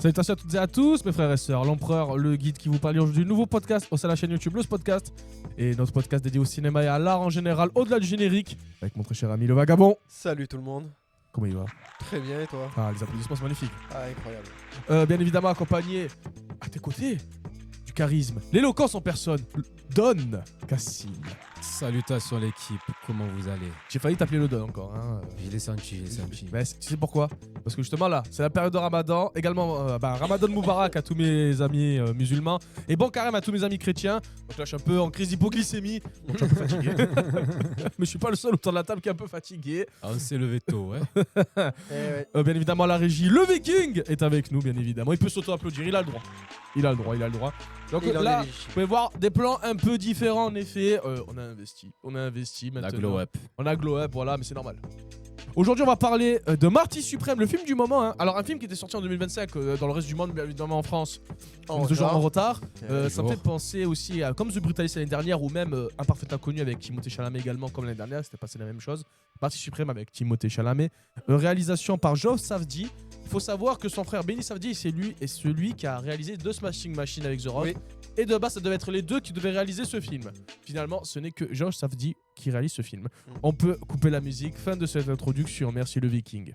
Salutations à toutes et à tous, mes frères et sœurs. L'Empereur, le guide qui vous parle aujourd'hui du nouveau podcast au sein de la chaîne YouTube Le Podcast. Et notre podcast dédié au cinéma et à l'art en général, au-delà du générique, avec mon très cher ami le Vagabond. Salut tout le monde. Comment il va? Très bien et toi? Ah, les applaudissements, c'est magnifique. Ah, incroyable. Bien évidemment accompagné à tes côtés du charisme, l'éloquence en personne, Don Cassim. Salutations l'équipe, comment vous allez? J'ai failli t'appeler le Don encore. Hein. Je l'ai senti. Mais tu sais pourquoi? Parce que justement là, c'est la période de Ramadan. Également, Ramadan Moubarak à tous mes amis musulmans. Et bon carême à tous mes amis chrétiens. Donc là, je suis un peu en crise d'hypoglycémie. Donc je suis un peu fatigué. Mais je suis pas le seul autour de la table qui est un peu fatigué. Ah, on s'est levé tôt, ouais. Bien évidemment, la régie, le Viking est avec nous, bien évidemment. Il peut s'auto-applaudir, il a le droit. Il a le droit. Donc là, vous pouvez voir des plans un peu différents en effet. On a investi maintenant. La glow up. On a glow up, voilà, mais c'est normal. Aujourd'hui, on va parler de Marty Suprême, le film du moment. Hein. Alors, un film qui était sorti en 2025 dans le reste du monde, bien évidemment en France. On est toujours en retard. Ça me fait penser aussi à comme The Brutalist l'année dernière ou même Un Parfait Inconnu avec Timothée Chalamet également, comme l'année dernière. C'était passé la même chose. Marty Suprême avec Timothée Chalamet. Réalisation par Joe Safdie. Il faut savoir que son frère Benny Safdie, c'est lui et celui qui a réalisé deux Smashing Machines avec The Rock. Oui. Et de base, ça devait être les deux qui devaient réaliser ce film. Finalement, ce n'est que Josh Safdie qui réalise ce film. On peut couper la musique. Fin de cette introduction. Merci le Viking.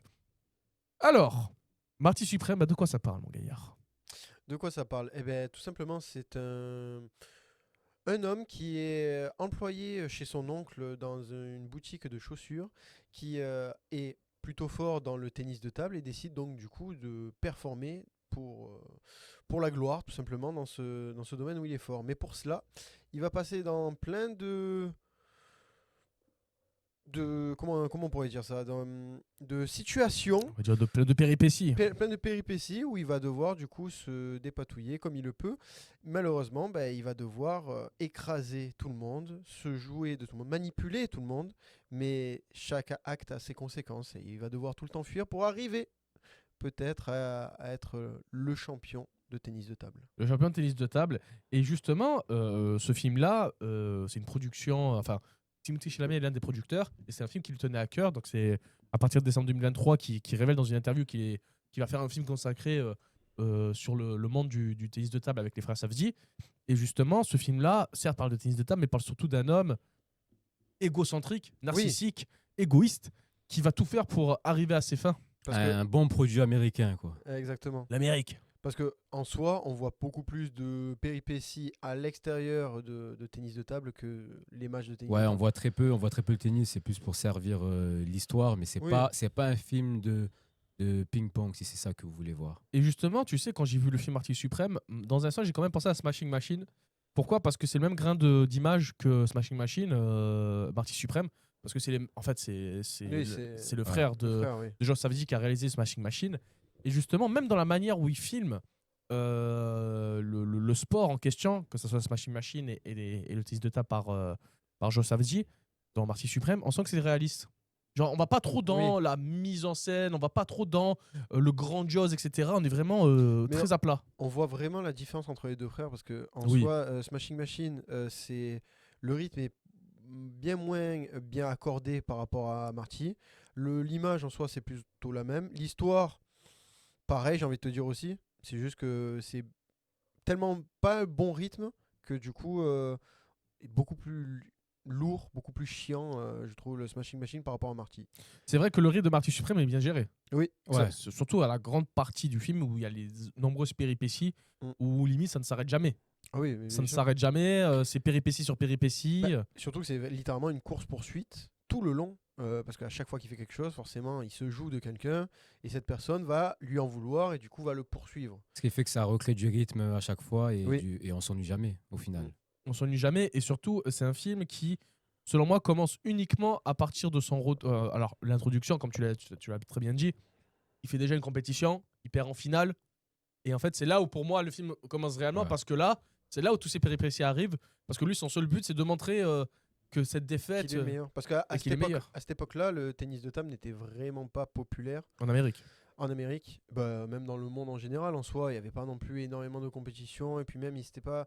Alors, Marty Suprême, de quoi ça parle, mon gaillard? De quoi ça parle? Eh bien, tout simplement, c'est un homme qui est employé chez son oncle dans une boutique de chaussures qui est plutôt fort dans le tennis de table et décide donc du coup de performer pour la gloire, tout simplement, dans ce domaine où il est fort. Mais pour cela, il va passer dans plein de comment on pourrait dire ça, de situations, on va dire plein de péripéties. Plein de péripéties où il va devoir du coup se dépatouiller comme il le peut. Malheureusement, il va devoir écraser tout le monde, se jouer de tout le monde, manipuler tout le monde, mais chaque acte a ses conséquences et il va devoir tout le temps fuir pour arriver peut-être à être le champion de tennis de table. Le champion de tennis de table. Et justement, ce film-là, c'est une production... Enfin, Timothée Chalamet est l'un des producteurs. Et c'est un film qui lui tenait à cœur. Donc c'est à partir de décembre 2023 qui révèle dans une interview qu'il va faire un film consacré sur le monde du tennis de table avec les frères Safdie. Et justement, ce film-là, certes, parle de tennis de table, mais parle surtout d'un homme égocentrique, narcissique, égoïste, qui va tout faire pour arriver à ses fins. Un bon produit américain, quoi. Exactement. L'Amérique. Parce qu'en soi, on voit beaucoup plus de péripéties à l'extérieur de tennis de table que les matchs de tennis. Ouais, on voit très peu le tennis, c'est plus pour servir l'histoire, mais c'est pas un film de ping-pong, si c'est ça que vous voulez voir. Et justement, tu sais, quand j'ai vu le film Marty Suprême, dans un sens, j'ai quand même pensé à Smashing Machine. Pourquoi? Parce que c'est le même grain d'image que Smashing Machine, Marty Suprême. Parce que c'est le frère de Josh Safdie qui a réalisé Smashing Machine. Et justement, même dans la manière où il filme le sport en question, que ce soit Smashing Machine et le tennis de table par Josh Safdie, dans Marty Suprême, on sent que c'est réaliste. Genre, on va pas trop dans la mise en scène, on va pas trop dans le grandiose, etc. On est vraiment très à plat. On voit vraiment la différence entre les deux frères parce que en soi, Smashing Machine, c'est le rythme est bien moins bien accordé par rapport à Marty. L'image en soi, c'est plutôt la même. L'histoire, pareil, j'ai envie de te dire aussi. C'est juste que c'est tellement pas un bon rythme que du coup, est beaucoup plus lourd, beaucoup plus chiant, je trouve, le Smashing Machine par rapport à Marty. C'est vrai que le rythme de Marty Suprême est bien géré. Oui. Ouais. Surtout à la grande partie du film où il y a les nombreuses péripéties, où limite ça ne s'arrête jamais. Ah oui, ça ne s'arrête jamais, c'est péripétie sur péripétie. Surtout que c'est littéralement une course-poursuite tout le long. Parce qu'à chaque fois qu'il fait quelque chose, forcément, il se joue de quelqu'un et cette personne va lui en vouloir et du coup va le poursuivre. Ce qui fait que ça recrée du rythme à chaque fois et on s'ennuie jamais au final. On s'ennuie jamais et surtout, c'est un film qui, selon moi, commence uniquement à partir de son... alors, l'introduction, comme tu l'as très bien dit, il fait déjà une compétition, il perd en finale et en fait, c'est là où pour moi le film commence réellement parce que là, c'est là où tous ces péripéties arrivent parce que lui, son seul but, c'est de montrer... que cette défaite... Qu'il est meilleur. Parce qu'à cette époque-là, le tennis de table n'était vraiment pas populaire. En Amérique. En Amérique, même dans le monde en général, en soi, il n'y avait pas non plus énormément de compétition. Et puis même, il n'était pas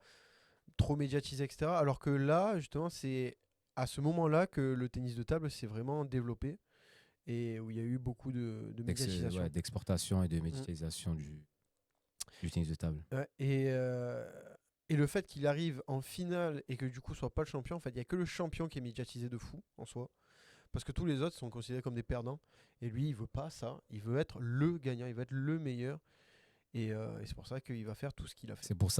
trop médiatisé, etc. Alors que là, justement, c'est à ce moment-là que le tennis de table s'est vraiment développé. Et où il y a eu beaucoup de médiatisation. D'exportation et de médiatisation du tennis de table. Ouais, et le fait qu'il arrive en finale et que du coup soit pas le champion, en fait, il n'y a que le champion qui est médiatisé de fou en soi. Parce que tous les autres sont considérés comme des perdants. Et lui, il veut pas ça. Il veut être le gagnant, il veut être le meilleur. Et c'est pour ça qu'il va faire tout ce qu'il a fait. C'est pour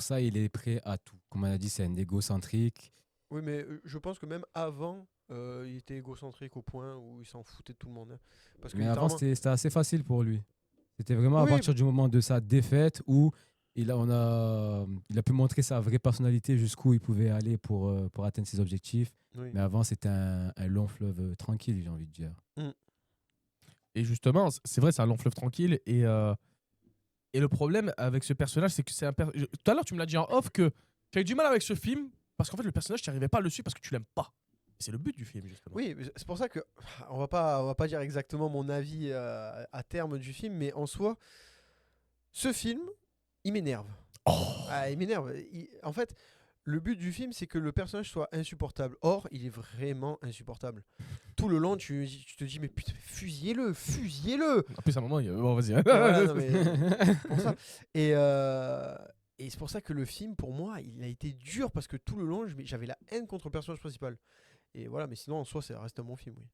ça il est prêt à tout. Comme on a dit, c'est un égocentrique. Oui, mais je pense que même avant, il était égocentrique au point où il s'en foutait de tout le monde. Hein. Parce que Mais avant, c'était assez facile pour lui. C'était vraiment à Oui. partir du moment de sa défaite où il a pu montrer sa vraie personnalité jusqu'où il pouvait aller pour atteindre ses objectifs. Oui. Mais avant, c'était un long fleuve tranquille, j'ai envie de dire. Et justement, c'est vrai, c'est un long fleuve tranquille. Et le problème avec ce personnage, c'est que c'est un personnage. Tout à l'heure, tu me l'as dit en off que tu as eu du mal avec ce film parce qu'en fait, le personnage, tu n'arrivais pas à le suivre parce que tu l'aimes pas. C'est le but du film, justement. Oui, c'est pour ça que on va pas dire exactement mon avis à terme du film, mais en soi, ce film, il m'énerve. Il m'énerve. En fait, le but du film, c'est que le personnage soit insupportable. Or, il est vraiment insupportable. Tout le long, tu te dis, mais putain, fusillez-le. En plus, à un moment, bon, vas-y. Voilà, non, mais c'est pour ça. Et c'est pour ça que le film, pour moi, il a été dur parce que tout le long, j'avais la haine contre le personnage principal. Et voilà, mais sinon, en soi, ça reste un bon film, oui.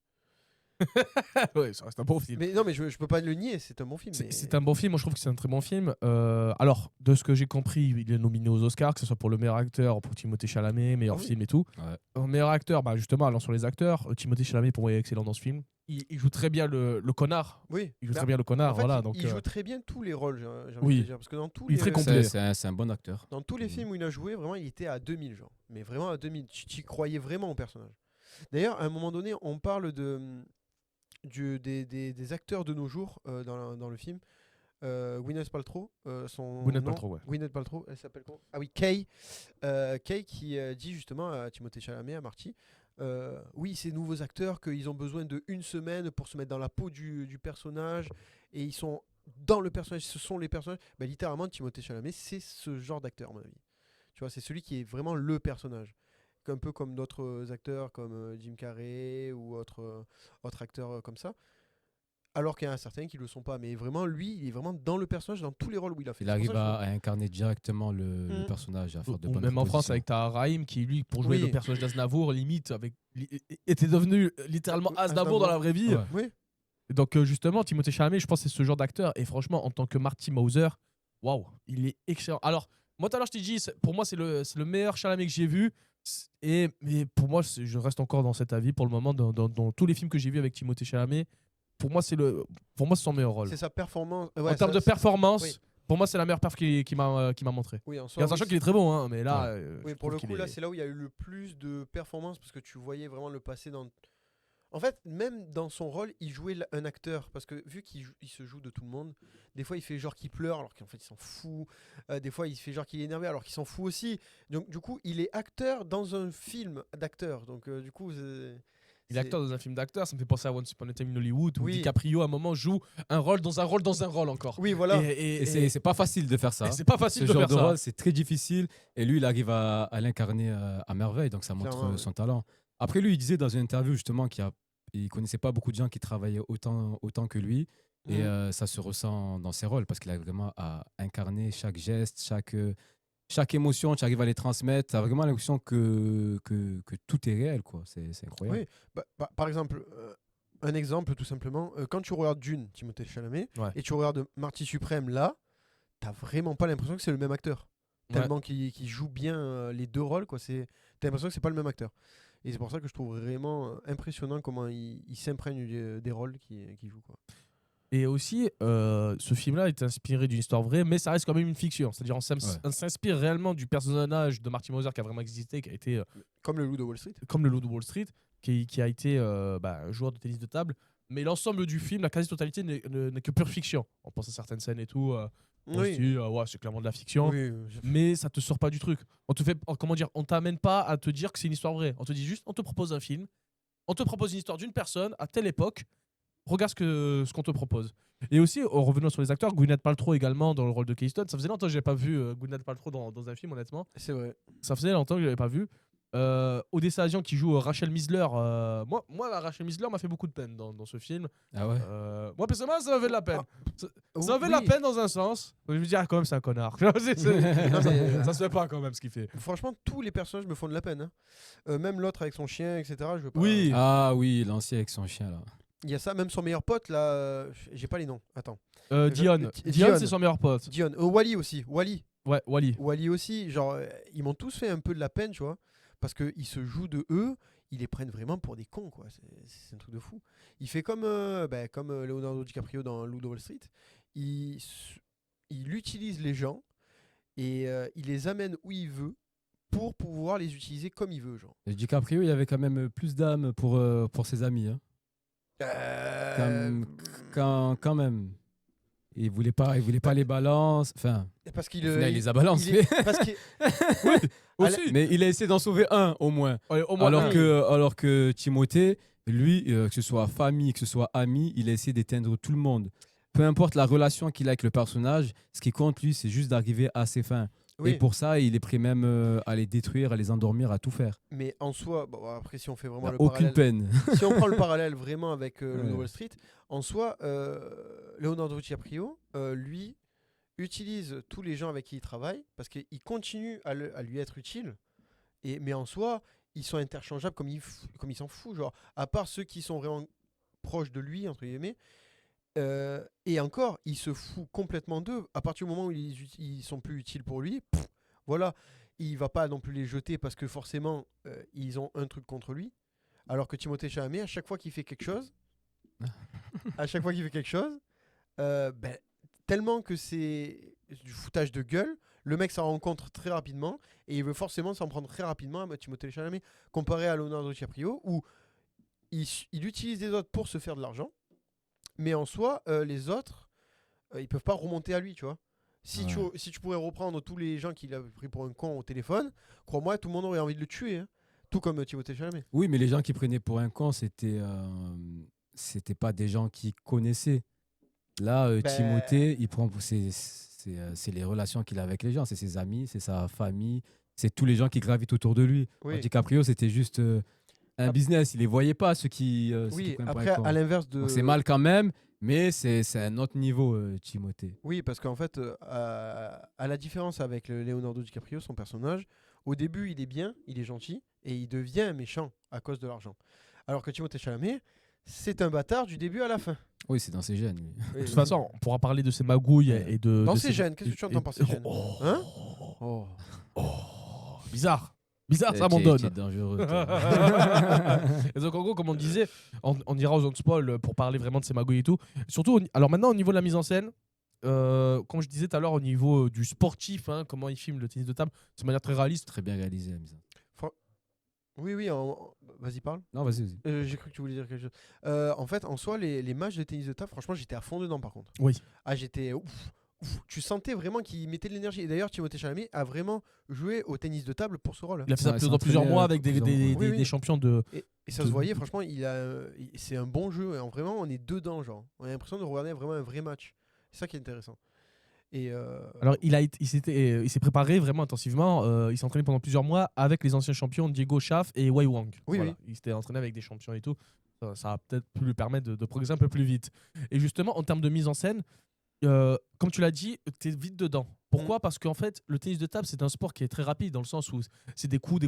Ouais, ça reste un bon film. Mais non, mais je peux pas le nier, c'est un bon film. C'est un bon film, moi je trouve que c'est un très bon film. Alors, de ce que j'ai compris, il est nominé aux Oscars, que ce soit pour le meilleur acteur, pour Timothée Chalamet, meilleur film et tout. Ouais. Meilleur acteur, bah justement, allons sur les acteurs. Timothée Chalamet, pour moi, est excellent dans ce film. Il joue très bien le connard. Oui. Il joue très bien le connard, En fait, voilà. il joue très bien tous les rôles, j'ai envie Oui. de dire. Parce que dans tous Il est les, très complet. C'est un bon acteur. dans tous les films où il a joué, vraiment, il était à 2000, genre. Mais vraiment à 2000. Tu croyais vraiment au personnage. D'ailleurs, à un moment donné, on parle des acteurs de nos jours dans le film. Gwyneth Paltrow, Gwyneth Paltrow, elle s'appelle comment? Ah oui, Kay. Kay qui dit justement à Timothée Chalamet, à Marty, oui, ces nouveaux acteurs, qu'ils ont besoin de 1 semaine pour se mettre dans la peau du personnage, et ils sont dans le personnage, ce sont les personnages. Bah, littéralement, Timothée Chalamet, c'est ce genre d'acteur, à mon avis. Tu vois, c'est celui qui est vraiment le personnage. Un peu comme d'autres acteurs comme Jim Carrey ou autres acteurs comme ça. Alors qu'il y en a certains qui ne le sont pas. Mais vraiment, lui, il est vraiment dans le personnage, dans tous les rôles où il a fait. Il arrive à incarner directement le personnage, à faire de bonnes même en France, propositions. avec Tahar Rahim, qui lui, pour jouer le personnage d'Aznavour, limite, était devenu littéralement Aznavour dans la vraie vie. Ouais. Oui. Donc justement, Timothée Chalamet, je pense que c'est ce genre d'acteur. Et franchement, en tant que Marty Mauser, waouh, il est excellent. Alors, moi, tout à l'heure, je t'ai dit, pour moi, c'est le meilleur Chalamet que j'ai vu. Mais pour moi, je reste encore dans cet avis pour le moment. Dans tous les films que j'ai vus avec Timothée Chalamet, pour moi, c'est son meilleur rôle. C'est sa performance. En termes de performance, pour moi, c'est la meilleure perf qui m'a montré. Oui, en Et soi, en sachant qu'il est très bon, hein, mais là. Oui, pour le coup, là, c'est là où il y a eu le plus de performance parce que tu voyais vraiment le passé dans. En fait, même dans son rôle, il jouait un acteur. Parce que vu qu'il se joue de tout le monde, des fois il fait genre qu'il pleure alors qu'en fait il s'en fout. Des fois il fait genre qu'il est énervé alors qu'il s'en fout aussi. Donc du coup, il est acteur dans un film d'acteur. Donc du coup, il est acteur dans un film d'acteur. Ça me fait penser à Once Upon a Time in Hollywood où Oui. DiCaprio à un moment joue un rôle dans un rôle encore. Oui, voilà. Et c'est pas facile de faire ça. C'est pas facile Ce de genre faire de ça. rôle, c'est très difficile. Et lui, il arrive à l'incarner à merveille. Donc ça montre Clairement, son talent. Après, lui, il disait dans une interview justement qu'il connaissait pas beaucoup de gens qui travaillaient autant que lui. Et ça se ressent dans ses rôles parce qu'il a vraiment à incarner chaque geste, chaque émotion, tu arrives à les transmettre. Tu as vraiment l'impression que tout est réel, quoi. C'est incroyable. Oui. Par exemple, un exemple tout simplement, quand tu regardes Dune, Timothée Chalamet, et tu regardes Marty Suprême là, t'as vraiment pas l'impression que c'est le même acteur. Tellement qu'il joue bien les deux rôles, quoi. T'as l'impression que c'est pas le même acteur. Et c'est pour ça que je trouve vraiment impressionnant comment il s'imprègne des rôles qu'il joue, quoi. Et aussi, ce film-là est inspiré d'une histoire vraie, mais ça reste quand même une fiction. C'est-à-dire, on s'inspire réellement du personnage de Marty Mauser qui a vraiment existé, qui a été comme le Loup de Wall Street. Comme le Loup de Wall Street, qui a été joueur de tennis de table. Mais l'ensemble du film, la quasi-totalité n'est que pure fiction. On pense à certaines scènes et tout. On se dit, c'est clairement de la fiction. Oui, mais ça te sort pas du truc. On t'amène pas à te dire que c'est une histoire vraie. On te dit juste, on te propose un film, on te propose une histoire d'une personne à telle époque. Regarde ce qu'on te propose. Et aussi, en revenant sur les acteurs, Gwyneth Paltrow également dans le rôle de Keystone. Ça faisait longtemps que je n'avais pas vu Gwyneth Paltrow dans un film, honnêtement. C'est vrai. Ça faisait longtemps que je l'avais pas vu. Odessa Asian qui joue Rachel Misler. Moi, la Rachel Misler m'a fait beaucoup de peine dans ce film. Ah ouais. Moi, personnellement, ça m'a fait de la peine. Ça m'a fait de la peine dans un sens. Je me dis, quand même, c'est un connard. Ça se fait pas quand même ce qu'il fait. Franchement, tous les personnages me font de la peine. Hein. Même l'autre avec son chien, etc. Je veux pas... Oui. Ah oui, l'ancien avec son chien là. Il y a ça, même son meilleur pote là. J'ai pas les noms. Attends. Dion, c'est son meilleur pote. Dion. Wally aussi. Wally. Ouais, Wally. Wally aussi. Genre, ils m'ont tous fait un peu de la peine, tu vois. Parce qu'ils se jouent de eux, ils les prennent vraiment pour des cons, quoi. C'est un truc de fou. Il fait comme Leonardo DiCaprio dans Loup de Wall Street. Il utilise les gens et il les amène où il veut pour pouvoir les utiliser comme il veut, genre. Et DiCaprio, il avait quand même plus d'âme pour ses amis. Hein. Quand même. Il voulait pas les balances. Enfin, parce qu'il il les a balancés. Parce qu'il Aussi. Mais il a essayé d'en sauver un au moins. Ouais, au moins Alors que Timothée, lui, que ce soit famille, que ce soit ami, il a essayé d'éteindre tout le monde. Peu importe la relation qu'il a avec le personnage, ce qui compte, lui, c'est juste d'arriver à ses fins. Oui. Et pour ça, il est prêt même à les détruire, à les endormir, à tout faire. Mais en soi, bon, après, si on fait vraiment le Aucune parallèle, peine. si on prend le parallèle vraiment avec le Ouais. Wall Street, en soi, Leonardo DiCaprio, lui, utilise tous les gens avec qui il travaille parce qu'il continue à lui être utile. Mais en soi, ils sont interchangeables comme il s'en fout. Genre, à part ceux qui sont vraiment proches de lui, entre guillemets. Et encore, il se fout complètement d'eux. À partir du moment où ils sont plus utiles pour lui, voilà, il va pas non plus les jeter parce que forcément, ils ont un truc contre lui. Alors que Timothée Chalamet, à chaque fois qu'il fait quelque chose, tellement que c'est du foutage de gueule, le mec s'en rend compte très rapidement et il veut forcément s'en prendre très rapidement à Timothée Chalamet, comparé à Leonardo DiCaprio où il utilise des autres pour se faire de l'argent. Mais en soi, les autres, ils peuvent pas remonter à lui, tu vois. Si tu pourrais reprendre tous les gens qu'il a pris pour un con au téléphone, crois-moi, tout le monde aurait envie de le tuer. Hein. Tout comme Timothée Chalamet. Oui, mais les gens qui prenaient pour un con, c'était pas des gens qui connaissaient. Là, Timothée, il prend c'est les relations qu'il a avec les gens, c'est ses amis, c'est sa famille, c'est tous les gens qui gravitent autour de lui. Oui. DiCaprio, c'était juste un business, il les voyait pas ceux qui Oui, prenaient pour après, un con. à l'inverse de. Donc, c'est mal quand même, mais c'est un autre niveau, Timothée. Oui, parce qu'en fait, à la différence avec le Leonardo DiCaprio, son personnage, au début, il est bien, il est gentil, et il devient méchant à cause de l'argent. Alors que Timothée Chalamet, c'est un bâtard du début à la fin. Oui, c'est dans ses gènes. Lui. De toute façon, on pourra parler de ses magouilles et de. Dans de ses gènes, qu'est-ce que tu entends par ses gènes Hein Bizarre. Bizarre, ça Tu es m'abandonne. dangereux. toi. Et donc en gros, comme on disait, on ira aux zones spoil pour parler vraiment de ces magouilles et tout. Surtout, alors maintenant au niveau de la mise en scène, comme je disais tout à l'heure au niveau du sportif, hein, comment il filme le tennis de table, c'est de manière très réaliste. Très bien réalisé, la mise en scène. Oui, vas-y, parle. Non, vas-y. J'ai cru que tu voulais dire quelque chose. En fait, en soi, les matchs de tennis de table, franchement, j'étais à fond dedans par contre. Oui. Ah, j'étais ouf. Tu sentais vraiment qu'il mettait de l'énergie. Et d'ailleurs, Timothée Chalamet a vraiment joué au tennis de table pour ce rôle. Il a fait ça Ouais, pendant plusieurs mois avec plusieurs mois. des champions de. Et ça se voyait, franchement, c'est un bon jeu. Et vraiment, on est dedans, genre. On a l'impression de regarder vraiment un vrai match. C'est ça qui est intéressant. Et Alors, il s'est préparé vraiment intensivement. Il s'est entraîné pendant plusieurs mois avec les anciens champions Diego Schaaf et Wei Wang. Oui, Voilà. oui. Il s'était entraîné avec des champions et tout. Ça va peut-être lui permettre de progresser un peu plus vite. Et justement, en termes de mise en scène, comme tu l'as dit, tu es vite dedans. Pourquoi ? Parce qu'en fait, le tennis de table, c'est un sport qui est très rapide dans le sens où c'est des coups,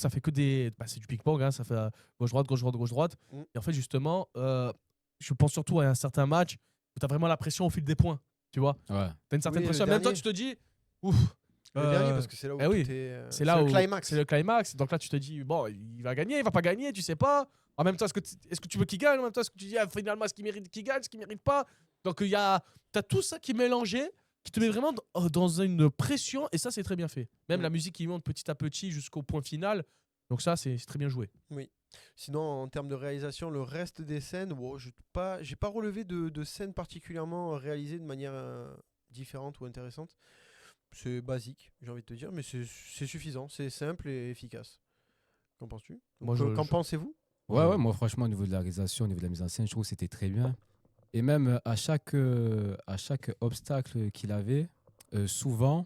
ça fait que des. Bah, c'est du ping-pong, hein, ça fait gauche-droite, gauche-droite, gauche-droite. Et en fait, justement, je pense surtout à un certain match où tu as vraiment la pression au fil des points. Tu vois ? Ouais. Tu as une certaine Oui, pression. le Même toi, dernier. tu te dis. Ouf. le dernier, parce que c'est là où oui. tout est. C'est là le où climax. c'est le climax. Donc là, tu te dis, bon, il va gagner, il va pas gagner, tu sais pas. En même temps, est-ce que tu veux qu'il gagne ? En même temps, est-ce que tu dis, finalement, est-ce qu'il mérite qu'il gagne, est-ce qu'il mérite pas ? Donc, t'as tout ça qui est mélangé, qui te met vraiment dans une pression, et ça, c'est très bien fait. Même la musique qui monte petit à petit jusqu'au point final. Donc ça, c'est très bien joué. Oui. Sinon, en termes de réalisation, le reste des scènes, j'ai pas relevé de scènes particulièrement réalisées de manière différente ou intéressante. C'est basique, j'ai envie de te dire, mais c'est suffisant, c'est simple et efficace. Qu'en penses-tu ? Qu'en pensez-vous ? Ouais, moi franchement, au niveau de la réalisation, au niveau de la mise en scène, je trouve que c'était très bien. Et même à chaque obstacle qu'il avait, souvent,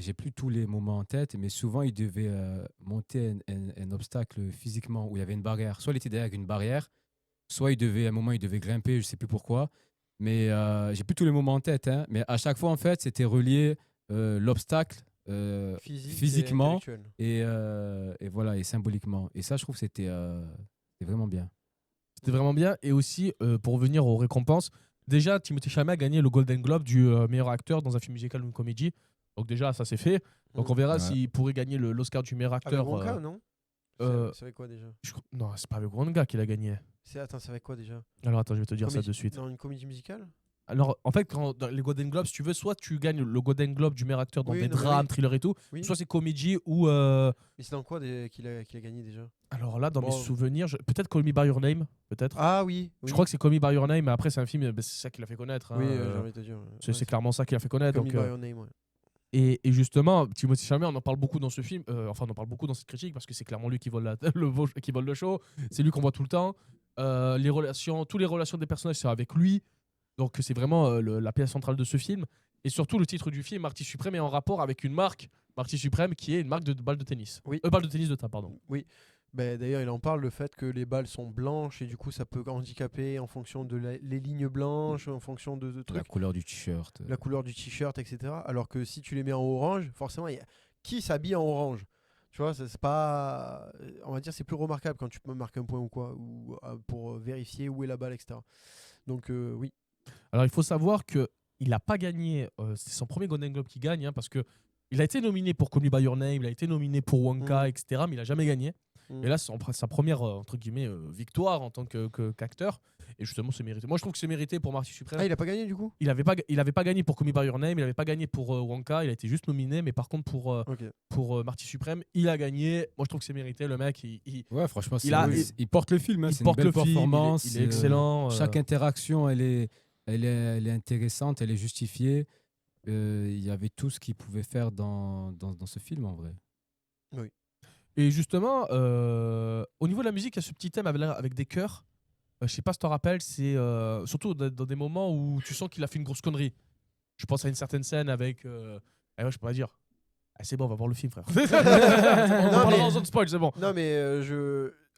j'ai plus tous les moments en tête, mais souvent il devait monter un obstacle physiquement où il y avait une barrière. Soit il était derrière une barrière, soit à un moment il devait grimper, je sais plus pourquoi. Mais j'ai plus tous les moments en tête, hein, mais à chaque fois en fait c'était relié l'obstacle physiquement et voilà et symboliquement. Et ça je trouve que c'était vraiment bien. C'était vraiment bien. Et aussi, pour revenir aux récompenses, déjà, Timothée Chalamet a gagné le Golden Globe du meilleur acteur dans un film musical ou une comédie. Donc déjà, ça c'est fait. Donc on verra s'il pourrait gagner l'Oscar du meilleur acteur. Avec Wonka, non c'est avec quoi déjà Non, c'est pas avec Wonka qu'il a gagné. Attends, c'est avec quoi déjà Alors attends, je vais te dire ça de suite. Dans une comédie musicale. Alors, en fait, dans les Golden Globes, si tu veux, soit tu gagnes le Golden Globe du meilleur acteur dans des drames, thrillers et tout, soit c'est comédie ou... Mais c'est dans quoi qu'il a gagné déjà? Alors là, dans mes souvenirs, peut-être Call Me By Your Name, peut-être. Ah oui. Je crois que c'est Call Me By Your Name, mais après c'est un film, c'est ça qui l'a fait connaître. Hein, oui, j'ai envie de te dire. C'est clairement ça qui l'a fait connaître. Call Me By Your Name, ouais. Et justement, Timothée Chalamet, on en parle beaucoup dans ce film, enfin on en parle beaucoup dans cette critique, parce que c'est clairement lui qui vole le show, c'est lui qu'on voit tout le temps. Toutes les relations des personnages, c'est avec lui. Donc c'est vraiment la pièce centrale de ce film. Et surtout, le titre du film, Marty Suprême, est en rapport avec une marque, Marty Suprême, qui est une marque de balles de tennis. Oui. Balles de tennis de table, pardon. Oui. D'ailleurs, il en parle, le fait que les balles sont blanches et du coup, ça peut handicaper en fonction de les lignes blanches, en fonction de trucs. La couleur du t-shirt. La couleur du t-shirt, etc. Alors que si tu les mets en orange, forcément, qui s'habille en orange? Tu vois, c'est pas. On va dire, c'est plus remarquable quand tu peux marquer un point ou quoi, ou pour vérifier où est la balle, etc. Donc, oui. Alors, il faut savoir qu'il n'a pas gagné. C'est son premier Golden Globe qu'il gagne, hein, parce que il a été nominé pour Call Me By Your Name, il a été nominé pour Wonka, etc., mais il n'a jamais gagné. Et là, c'est sa première entre guillemets, victoire en tant qu'acteur. Et justement, c'est mérité. Moi, je trouve que c'est mérité pour Marty Suprême. Ah, il a pas gagné du coup? Il avait pas gagné pour Call Me By Your Name, il avait pas gagné pour Wonka, il a été juste nominé. Mais par contre, pour Marty Suprême, il a gagné. Moi, je trouve que c'est mérité. Le mec, ouais, franchement, il porte le film. Hein, c'est une belle performance. Il est excellent. Chaque interaction, elle est intéressante, elle est justifiée. Il y avait tout ce qu'il pouvait faire dans ce film en vrai. Oui. Et justement, au niveau de la musique, il y a ce petit thème avec des chœurs. Je sais pas si tu te rappelles, c'est surtout dans des moments où tu sens qu'il a fait une grosse connerie. Je pense à une certaine scène avec... je pourrais dire... c'est bon, on va voir le film, frère. On zone spoil, c'est bon. Non, mais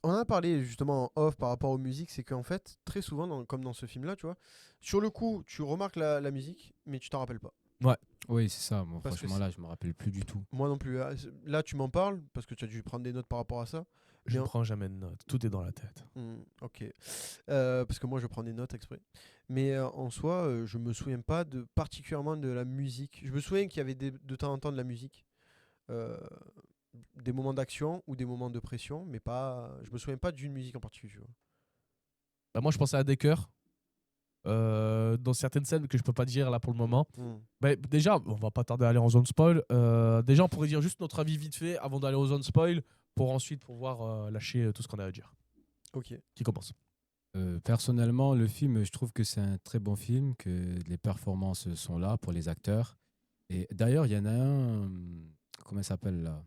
on en a parlé justement en off par rapport aux musiques, c'est qu'en fait, très souvent, comme dans ce film-là, tu vois, sur le coup, tu remarques la musique, mais tu t'en rappelles pas. Ouais. Oui, c'est ça. Moi, franchement, là, je me rappelle plus du tout. Moi non plus. Là, tu m'en parles parce que tu as dû prendre des notes par rapport à ça. Je ne prends jamais de notes. Tout est dans la tête. Ok. Parce que moi, je prends des notes exprès. Mais en soi, je me souviens pas particulièrement de la musique. Je me souviens qu'il y avait de temps en temps de la musique. Des moments d'action ou des moments de pression, mais pas. Je me souviens pas d'une musique en particulier. Tu vois. Bah, moi, je pensais à des chœurs. Dans certaines scènes que je peux pas dire là pour le moment. Bah, déjà, on va pas tarder à aller en zone spoil. Déjà, on pourrait dire juste notre avis vite fait avant d'aller aux zone spoil pour ensuite pouvoir lâcher tout ce qu'on a à dire. Ok. Qui commence? Personnellement, le film, je trouve que c'est un très bon film, que les performances sont là pour les acteurs. Et d'ailleurs, il y en a un. Comment il s'appelle là?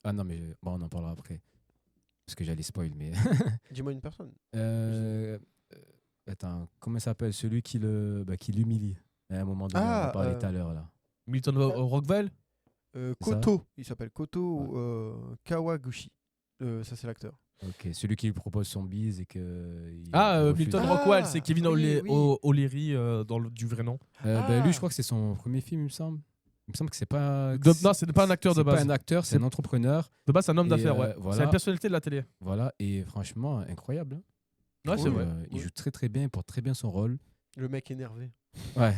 Ah non, mais bon, on en parlera après. Parce que j'allais spoil, mais. Dis-moi une personne. Attends, comment il s'appelle? Celui qui l'humilie. À un moment donné, on en parlait tout à l'heure là. Milton Rockwell? Koto, il s'appelle Koto Kawaguchi. Ça, c'est l'acteur. Ok, celui qui lui propose son bise et que. Milton Rockwell, c'est Kevin O'Leary du vrai nom. Lui, je crois que c'est son premier film, il me semble. Il me semble que c'est pas. Non, c'est pas un acteur de base. C'est pas un acteur, c'est un entrepreneur. De base, c'est un homme d'affaires, ouais. Voilà. C'est une personnalité de la télé. Voilà, et franchement, incroyable. Hein. Ouais, c'est vrai. Il joue très très bien, il porte très bien son rôle. Le mec énervé. Ouais.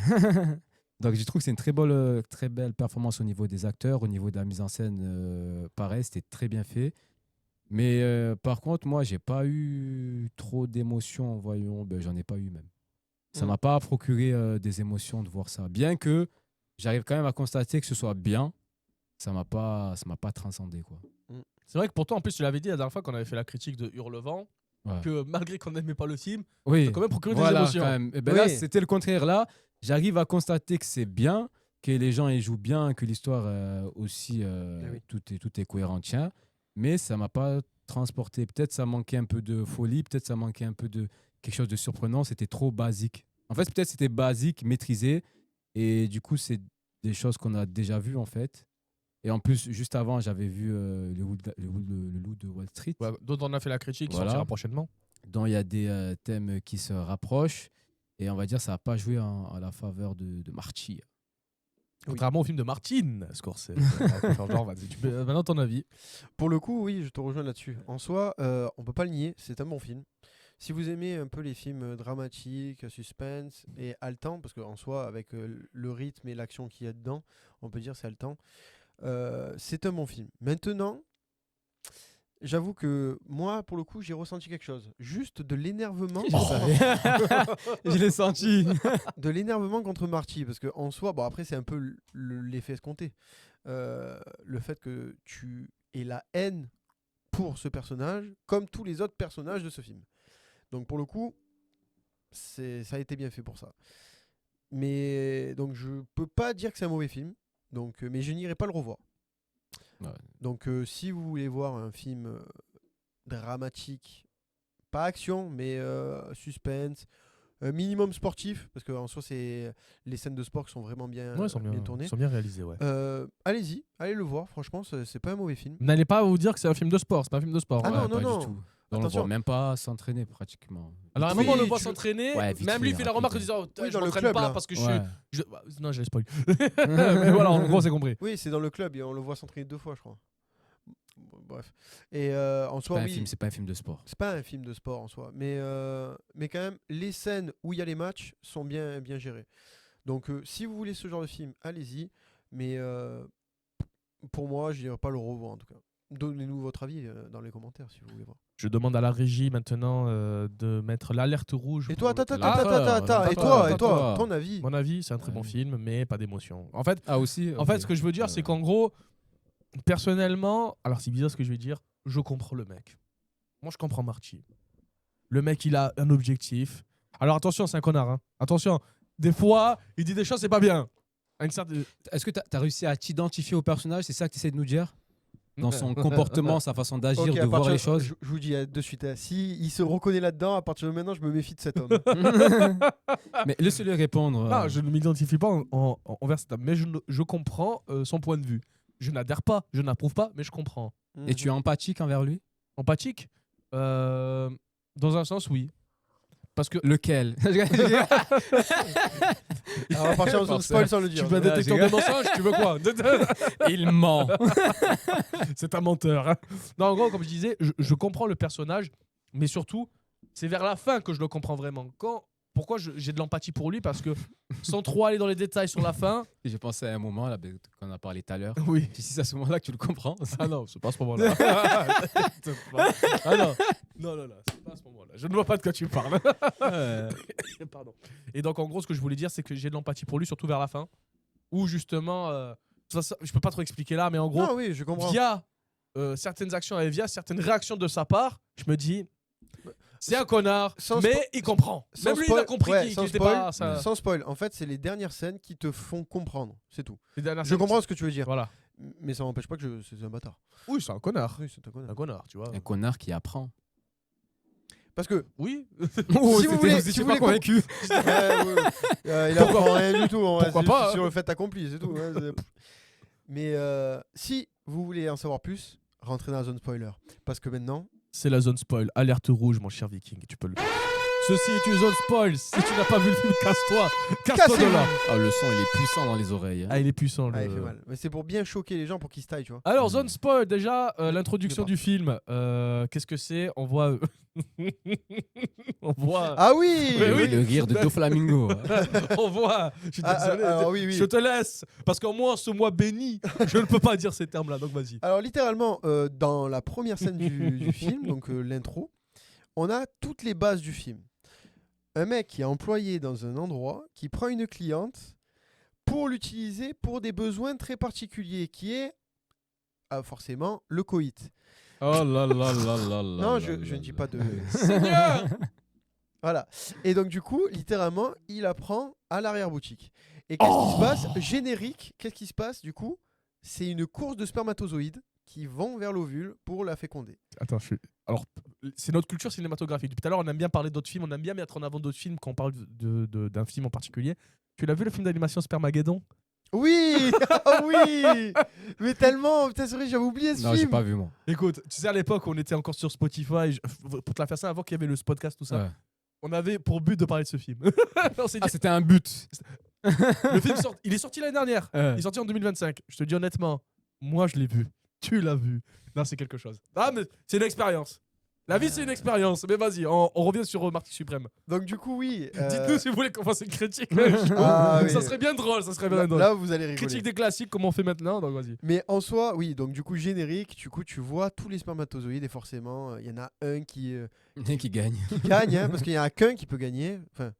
Donc je trouve que c'est une très belle performance au niveau des acteurs, au niveau de la mise en scène. Pareil, c'était très bien fait. Mais par contre, moi, j'ai pas eu trop d'émotions en voyant. J'en ai pas eu même. Ça m'a pas procuré des émotions de voir ça. Bien que j'arrive quand même à constater que ce soit bien, ça m'a pas transcendé quoi. C'est vrai que pourtant, en plus, tu l'avais dit la dernière fois qu'on avait fait la critique de Hurlevent. Ouais. Que malgré qu'on n'aimait pas le film, ça a quand même procuré des émotions. Quand même. Là, c'était le contraire. Là, j'arrive à constater que c'est bien, que les gens y jouent bien, que l'histoire aussi, tout est cohérent, tient. Mais ça m'a pas transporté. Peut-être ça manquait un peu de folie, peut-être ça manquait un peu de quelque chose de surprenant. C'était trop basique. En fait, peut-être c'était basique, maîtrisé. Et du coup, c'est des choses qu'on a déjà vues, en fait. Et en plus, juste avant, j'avais vu le loup de Wall Street, Ouais, dont on a fait la critique, qui Voilà. sortira prochainement. dont il y a des thèmes qui se rapprochent. Et on va dire ça n'a pas joué à la faveur de Marty. Contrairement au film de Martin Scorsese. Genre, vas-y, tu peux maintenant ton avis. Pour le coup, oui, je te rejoins là-dessus. En soi, on peut pas le nier, c'est un bon film. Si vous aimez un peu les films dramatiques, suspense et haletants, parce qu'en soi, avec le rythme et l'action qu'il y a dedans, on peut dire c'est haletant, c'est un bon film. Maintenant, j'avoue que moi, pour le coup, j'ai ressenti quelque chose. Juste de l'énervement. Je l'ai senti. De l'énervement contre Marty, parce que en soi, bon après c'est un peu l'effet escompté. Le fait que tu aies la haine pour ce personnage, comme tous les autres personnages de ce film. Donc pour le coup, ça a été bien fait pour ça. Mais donc je peux pas dire que c'est un mauvais film, donc, mais je n'irai pas le revoir. Ouais. Donc si vous voulez voir un film dramatique, pas action, mais suspense, minimum sportif, parce qu'en soi, c'est les scènes de sport qui sont vraiment bien, Ouais, ils sont bien tournées. Ils sont bien réalisés, ouais. Allez-y, allez le voir. Franchement, c'est pas un mauvais film. N'allez pas vous dire que c'est un film de sport, c'est pas un film de sport. Ah Ouais. non, pas du tout. On le Attention. voit même pas s'entraîner pratiquement. Alors à un Oui, moment, on le voit tu- s'entraîner, Ouais, vite même lui fait, fait la remarque en rapide. disant Oui, je dans le m'entraîne club, pas là. parce que Ouais. Non, j'allais spoil. Mais voilà, en gros, c'est compris. Oui, c'est dans le club et on le voit s'entraîner 2 fois, je crois. Bref. Et en soi, oui. C'est pas un film de sport. C'est pas un film de sport en soi, mais quand même, les scènes où il y a les matchs sont bien gérées. Donc, si vous voulez ce genre de film, allez-y. Mais pour moi, je n'irai pas le revoir en tout cas. Donnez-nous votre avis dans les commentaires si vous voulez voir. Je demande à la régie maintenant de mettre l'alerte rouge. Et toi, pour- attends, Ah, et toi, toi. ton avis. Mon avis, c'est un très bon Ouais. film, mais pas d'émotion. En fait, Aussi. ce que je veux dire, c'est qu'en gros, personnellement, alors c'est bizarre ce que je vais dire, je comprends le mec. Moi, je comprends Marty. Le mec, il a un objectif. Alors attention, c'est un connard. Hein. Attention, des fois, il dit des choses, c'est pas bien. À une certaine... Est-ce que tu as réussi à t'identifier au personnage? C'est ça que tu essaies de nous dire? Dans son comportement, sa façon d'agir, Ok, de à voir partir- les choses? Je vous dis de suite, si il se reconnaît là-dedans, à partir de maintenant, je me méfie de cet homme. Mais laisse-le répondre. Non, je ne m'identifie pas envers cet homme, mais je comprends son point de vue. Je n'adhère pas, je n'approuve pas, mais je comprends. Et tu es empathique envers lui? Empathique Dans un sens, oui. Parce que Lequel? Alors, on va partir dans une spoil sans le tu dire. veux un détecteur de mensonges, tu veux quoi? Il ment. C'est un menteur. Hein. Non, en gros, comme je disais, je comprends le personnage, mais surtout, c'est vers la fin que je le comprends vraiment. Pourquoi j'ai de l'empathie pour lui? Parce que, sans trop aller dans les détails sur la fin... J'ai pensé à un moment là, qu'on a parlé tout à l'heure. Oui. Si c'est à ce moment-là que tu le comprends. Ah non, c'est pas à ce moment-là. Ah non, non, c'est pas à ce moment-là. Je ne vois pas de quoi tu parles. Pardon. Et donc, en gros, ce que je voulais dire, c'est que j'ai de l'empathie pour lui, surtout vers la fin, où justement, je peux pas trop expliquer là, mais en gros, Ah oui, je comprends. via certaines actions et via certaines réactions de sa part, je me dis, c'est un connard, Sans mais spo- il comprend. sans Même lui, spoil- il a compris ouais, qu'il sans n'était spoil, pas... Ça... Sans spoil, en fait, c'est les dernières scènes qui te font comprendre, c'est tout. Les dernières Je scènes- comprends ce que tu veux dire, Voilà. mais ça n'empêche pas que c'est un bâtard. Oui, c'est un connard. Oui, c'est un connard. Un connard, tu vois. Un connard qui apprend. Parce que Oui. si vous voulez, étiez si vous pas voulez convaincu. il apprend rien du tout. Pourquoi pas, sur le fait accompli, c'est tout. Ouais, mais si vous voulez en savoir plus, rentrez dans la zone spoiler. Parce que maintenant, C'est la zone spoil. Alerte rouge, mon cher Viking. Tu peux le. Ceci est une zone spoil. Si tu n'as pas vu le film, casse-toi. Casse-toi de là. Ah, le son, il est puissant dans les oreilles. Hein. Ah, il est puissant. il fait mal. Mais c'est pour bien choquer les gens pour qu'ils se taillent, tu vois. Alors, zone spoil, déjà, l'introduction pas. du film. Qu'est-ce que c'est? On voit. On voit. Ah oui, Mais oui. Le rire de Doflamingo. On voit. Je suis désolé. alors oui, oui. Je te laisse. Parce qu'en moi, ce mois béni, je ne peux pas dire ces termes-là. Donc, vas-y. Alors littéralement, dans la première scène du film, donc l'intro, on a toutes les bases du film. Un mec qui est employé dans un endroit, qui prend une cliente pour l'utiliser pour des besoins très particuliers, qui est forcément le coït. Oh là là là là là. Non, je ne dis pas de... Seigneur. Voilà. Et donc du coup, littéralement, il apprend à l'arrière-boutique. Et qu'est-ce qui se passe? Générique, qu'est-ce qui se passe du coup? C'est une course de spermatozoïdes qui vont vers l'ovule pour la féconder. Attends, alors, c'est notre culture cinématographique. Depuis tout à l'heure, on aime bien parler d'autres films, on aime bien mettre en avant d'autres films quand on parle d'un film en particulier. Tu l'as vu le film d'animation Spermageddon? Oui. Ah oui. Mais tellement, putain, c'est vrai, j'avais oublié ce Non, j'ai film. pas vu, moi. Écoute, tu sais, à l'époque, on était encore sur Spotify. Pour te la faire ça, avant qu'il y avait le podcast, tout ça, Ouais. on avait pour but de parler de ce film. On s'est dit, Ah, c'était un but. le film il est sorti l'année dernière. Ouais. Il est sorti en 2025. Je te dis honnêtement, moi, je l'ai vu. Tu l'as vu. Non, c'est quelque chose. Ah, mais c'est une expérience. La vie, c'est une expérience. Mais vas-y, on revient sur Marty Suprême. Donc du coup, oui. Dites-nous si vous voulez qu'on fasse une critique. Ah, oui. Ça serait bien drôle, ça serait bien Là, drôle. là, vous allez rigoler. Critique des classiques, comme on fait maintenant, donc vas-y. Mais en soi, oui, donc du coup, générique, du coup, tu vois tous les spermatozoïdes et forcément, il y en a un qui Qui gagne. gagne, hein, parce qu'il y en a qu'un qui peut gagner. Enfin,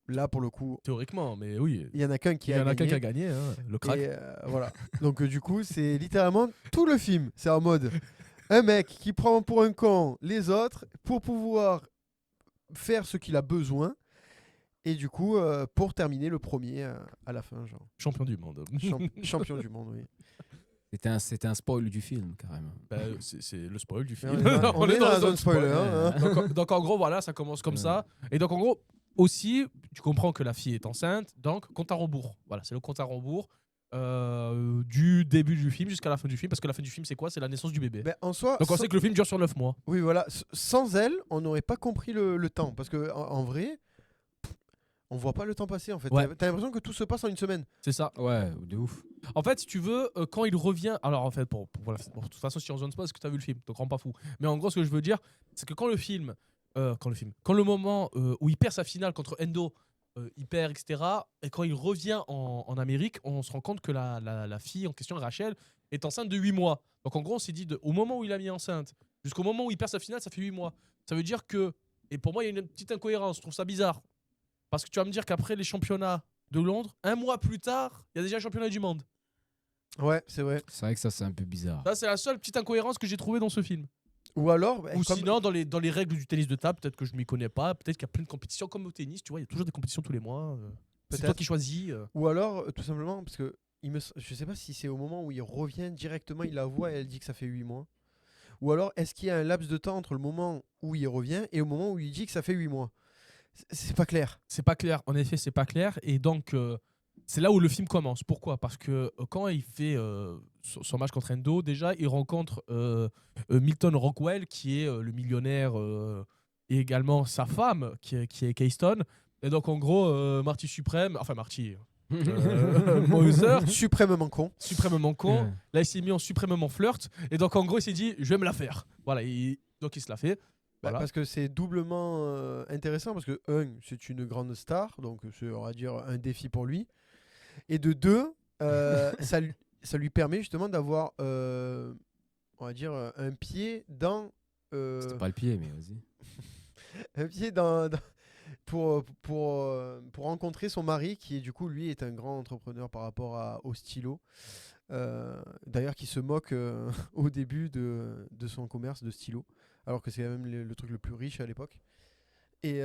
là, pour le coup, Théoriquement, mais oui. il y en a qu'un qui Il y a en a gagné. qu'un qui a gagné, hein, le crack. Et voilà. Donc du coup, c'est littéralement tout le film. C'est en mode un mec qui prend pour un con les autres pour pouvoir faire ce qu'il a besoin. Et du coup, pour terminer le premier à la fin, genre. Champion du monde. Champion du monde, oui. C'était un spoil du film, carrément. Bah, c'est le spoil du Mais film. on est dans la zone spoiler. hein. Donc en gros, voilà, ça commence comme ça. Et donc en gros, aussi, tu comprends que la fille est enceinte, donc compte à rebours. Voilà, c'est le compte à rebours du début du film jusqu'à la fin du film. Parce que la fin du film, c'est quoi? C'est la naissance du bébé. Ben, en soi, Donc on sait que le film dure sur 9 mois. oui, voilà. Sans elle, on n'aurait pas compris le temps. Parce que en vrai, on voit pas le temps passer en fait. Ouais. T'as l'impression que tout se passe en une semaine. C'est ça. Ouais, de ouf. En fait, si tu veux, quand il revient. Alors, en fait, voilà, de toute façon, si on zone pas, parce que tu as vu le film, donc rends pas fou. Mais en gros, ce que je veux dire, c'est que quand le moment où il perd sa finale contre Endo, il perd, etc. Et quand il revient en Amérique, on se rend compte que la fille en question, Rachel, est enceinte de 8 mois. Donc, en gros, on s'est dit, au moment où il a mis enceinte, jusqu'au moment où il perd sa finale, ça fait 8 mois. Ça veut dire que. Et pour moi, il y a une petite incohérence. Je trouve ça bizarre. Parce que tu vas me dire qu'après les championnats de Londres, un mois plus tard, il y a déjà un championnat du monde. Ouais, c'est vrai. C'est vrai que ça, c'est un peu bizarre. Ça, c'est la seule petite incohérence que j'ai trouvée dans ce film. Ou alors, ben, Ou comme- sinon, dans les règles du tennis de table, peut-être que je m'y connais pas, peut-être qu'il y a plein de compétitions comme au tennis, tu vois, il y a toujours des compétitions tous les mois. C'est toi Peut-être. qui choisis. Ou alors, tout simplement, parce que je sais pas si c'est au moment où il revient directement, il la voit et elle dit que ça fait 8 mois. Ou alors, est-ce qu'il y a un laps de temps entre le moment où il revient et au moment où il dit que ça fait 8 mois? C'est pas clair. C'est pas clair, en effet, c'est pas clair. Et donc, c'est là où le film commence. Pourquoi? Parce que quand il fait son match contre Endo, déjà, il rencontre Milton Rockwell, qui est le millionnaire, et également sa femme, qui est Keystone. Et donc, en gros, Marty Suprême, enfin Marty, Moser, Suprêmement con. suprêmement con. Ouais. Là, il s'est mis en suprêmement flirt. Et donc, en gros, il s'est dit, je vais me la faire. Voilà, donc il se la fait. Bah, Voilà. parce que c'est doublement intéressant parce que c'est une grande star, donc c'est on va dire un défi pour lui. Et de deux, ça lui permet justement d'avoir, on va dire, un pied dans, C'était pas le pied, mais vas-y. un pied pour rencontrer son mari qui est du coup lui est un grand entrepreneur par rapport au stylo. D'ailleurs qui se moque au début de son commerce de stylo alors que c'est quand même le truc le plus riche à l'époque et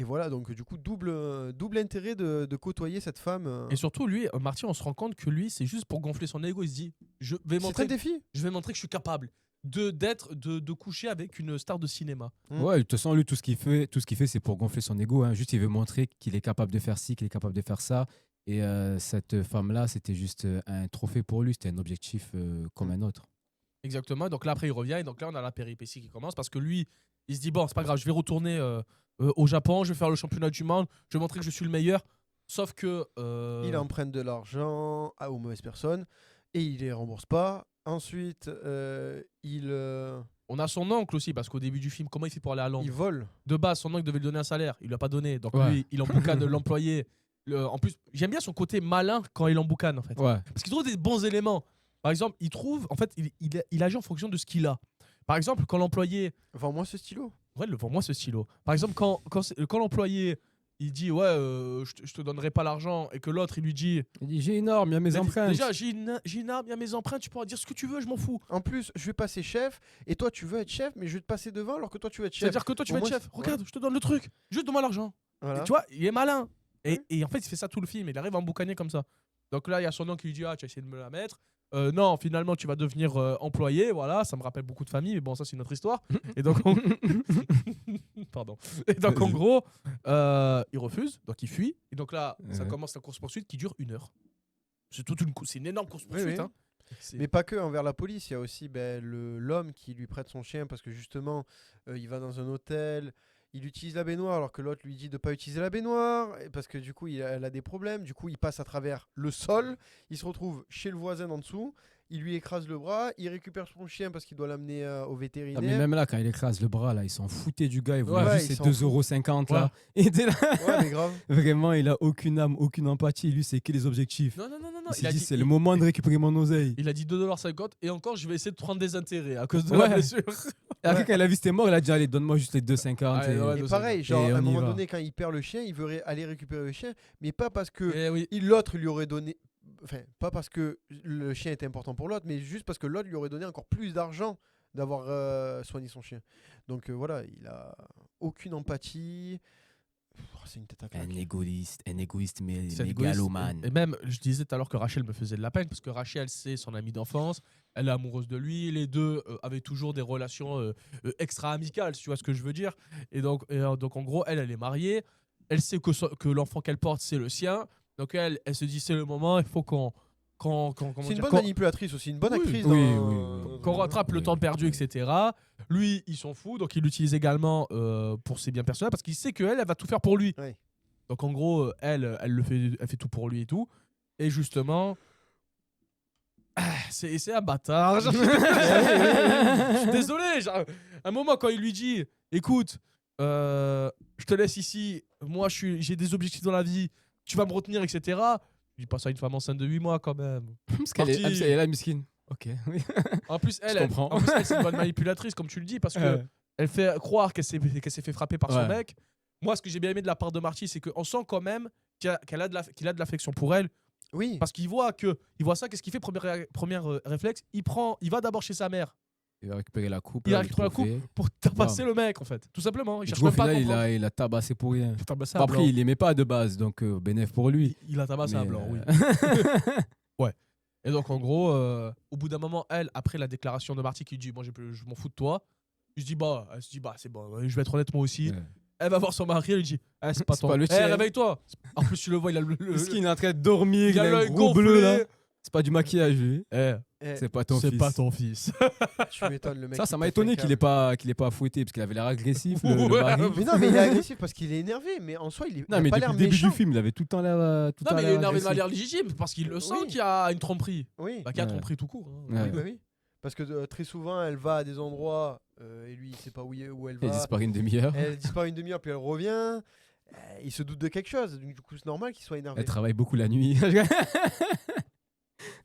voilà donc du coup double intérêt de côtoyer cette femme. Et surtout, lui, Marty, on se rend compte que lui, c'est juste pour gonfler son ego. Il se dit, je vais c'est un montrer défi. que je suis capable de coucher avec une star de cinéma. Ouais, de toute façon, lui, tout ce qu'il fait, c'est pour gonfler son ego. Hein. Juste, il veut montrer qu'il est capable de faire ci, qu'il est capable de faire ça. Et cette femme-là, c'était juste un trophée pour lui. C'était un objectif comme un autre. Exactement. Donc là, après, il revient. Et donc là, on a la péripétie qui commence parce que lui, il se dit, bon, c'est pas grave, je vais retourner au Japon, je vais faire le championnat du monde, je vais montrer que je suis le meilleur. Sauf que. Il emprunte de l'argent aux mauvaises personnes et il les rembourse pas. Ensuite, On a son oncle aussi, parce qu'au début du film, comment il fait pour aller à Londres? il vole. De base, son oncle devait lui donner un salaire. Il lui a pas donné. Donc Ouais. lui, il emboucane l'employé. En plus, j'aime bien son côté malin quand il emboucane, en fait. Ouais. Parce qu'il trouve des bons éléments. Par exemple, il trouve, en fait, il agit en fonction de ce qu'il a. Par exemple, quand l'employé. Vends-moi ce stylo. Ouais, vends-moi ce stylo. Par exemple, quand l'employé, il dit, ouais, je te donnerai pas l'argent, et que l'autre, il lui dit. Il dit, j'ai une arme, il y a mes empreintes. Déjà, j'ai une arme, il y a mes empreintes, tu pourras dire ce que tu veux, je m'en fous. En plus, je vais passer chef et toi tu veux être chef, mais je vais te passer devant alors que toi tu veux être chef. C'est-à-dire que toi, tu Au vas être moins, chef. Regarde, je te donne le truc. Juste donne-moi l'argent. Voilà. Et tu vois, il est malin. Ouais. Et en fait, il fait ça tout le film. Il arrive à emboucaner comme ça. Donc là, il y a son oncle qui lui dit, ah, tu as essayé de me la mettre. non, finalement, tu vas devenir employé. Voilà, ça me rappelle beaucoup de famille, mais bon, ça, c'est une autre histoire. Et donc, pardon. Et donc, en gros, il refuse, donc il fuit. Et donc là, ça commence la course-poursuite qui dure 1 heure. C'est une énorme course-poursuite. Oui. Hein. Mais pas que envers la police, il y a aussi l'homme qui lui prête son chien parce que justement, il va dans un hôtel, il utilise la baignoire alors que l'autre lui dit de ne pas utiliser la baignoire parce que du coup, elle a des problèmes. Du coup, il passe à travers le sol, il se retrouve chez le voisin en dessous, il lui écrase le bras, il récupère son chien parce qu'il doit l'amener au vétérinaire. Ah, mais même là, quand il écrase le bras, là, ils s'en foutaient du gars. Il voulait Ouais, juste il ses s'en 2,50 € là. Et là, Ouais, mais grave. vraiment, il a aucune âme, aucune empathie. Lui, c'est que les objectifs. Non. Il s'est dit, c'est le moment de récupérer mon oseille. Il a dit 2,50 $ et encore, je vais essayer de prendre des intérêts à cause de Ouais. la blessure. Et après, quand il a vu que c'était mort, il a dit, allez, donne-moi juste les 2,50 Ah, et- ouais, Et de pareil, Et genre à on un y moment va. donné, quand il perd le chien, il veut aller récupérer le chien, mais pas parce que Eh oui. l'autre lui aurait donné. Enfin, pas parce que le chien était important pour l'autre, mais juste parce que l'autre lui aurait donné encore plus d'argent d'avoir soigné son chien. Donc voilà, il a aucune empathie. C'est une tête à claque. Un égoïste, mais C'est mégalomane. égoïste. Et même, je disais tout à l'heure que Rachel me faisait de la peine parce que Rachel, c'est son amie d'enfance. Elle est amoureuse de lui. Les deux avaient toujours des relations extra-amicales, si tu vois ce que je veux dire. Et donc en gros, elle est mariée. Elle sait que l'enfant qu'elle porte, c'est le sien. Donc elle se dit, c'est le moment, il faut comment C'est une dire, bonne manipulatrice aussi, une bonne Oui, actrice. oui, dans- qu'on rattrape le temps perdu, etc. Lui, il s'en fout, donc il l'utilise également pour ses biens personnels parce qu'il sait qu'elle, elle va tout faire pour lui. Ouais. Donc en gros, elle fait tout pour lui et tout. Et justement, c'est un bâtard. Je suis désolé. Genre, un moment, quand il lui dit, écoute, je te laisse ici, moi j'ai des objectifs dans la vie, tu vas me retenir, etc. Je dis pas ça à une femme enceinte de 8 mois quand même. Parce qu'elle est, Parti. elle est là, miskine. Ok. Oui. En plus, Je comprends. c'est une bonne manipulatrice, comme tu le dis, parce que elle fait croire qu'elle s'est fait frapper par son Ouais. mec. Moi, ce que j'ai bien aimé de la part de Marty, c'est qu'on sent quand même qu'il a de l'affection pour elle. Oui. Parce qu'il voit ça, qu'est-ce qu'il fait? Premier réflexe, il va d'abord chez sa mère. Il va récupérer la coupe. Il là, a le récupéré la coupe trophée. pour tabasser le mec, en fait. Tout simplement. Il Et du cherche coup, au même pas à final, comprendre. il a tabassé pour rien. Il a tabassé un Après, blanc. il aimait pas de base, donc bénéf pour lui. Il a tabassé un Mais, blanc, oui. Ouais. Et donc, en gros, au bout d'un moment, elle, après la déclaration de Marty qui dit, moi, je m'en fous de toi, elle se dit, c'est bon, je vais être honnête moi aussi. Ouais. Elle va voir son mari, elle lui dit, c'est pas C'est ton. pas le Eh, tien. réveille-toi. En plus, tu le vois, il a le Miskin est en train de dormir, il a il a un l'œil gros gonflé. bleu là. C'est pas du maquillage, lui. Eh, Eh, C'est pas ton c'est fils. pas ton fils. tu m'étonnes, le mec. Ça qui m'a pète étonné un qu'il ait pas fouetté parce qu'il avait l'air agressif, le Ouais, mari. câble. Mais non, mais il est agressif parce qu'il est énervé. Mais en soi, il Non, a mais pas depuis l'air le début méchant. du film, il avait tout le temps l'air. Non, mais il est énervé de agressif. manière légitime parce qu'il le sent Oui. qu'il y a une tromperie. Oui. Bah, qu'il y a Ouais. tromperie tout court. hein. Ouais. Oui, bah oui. Parce que très souvent, elle va à des endroits et lui, il sait pas où elle Il va. disparaît une demi-heure. Elle disparaît une demi-heure, puis elle revient. Il se doute de quelque chose. Du coup, c'est normal qu'il soit énervé. Elle travaille beaucoup la nuit.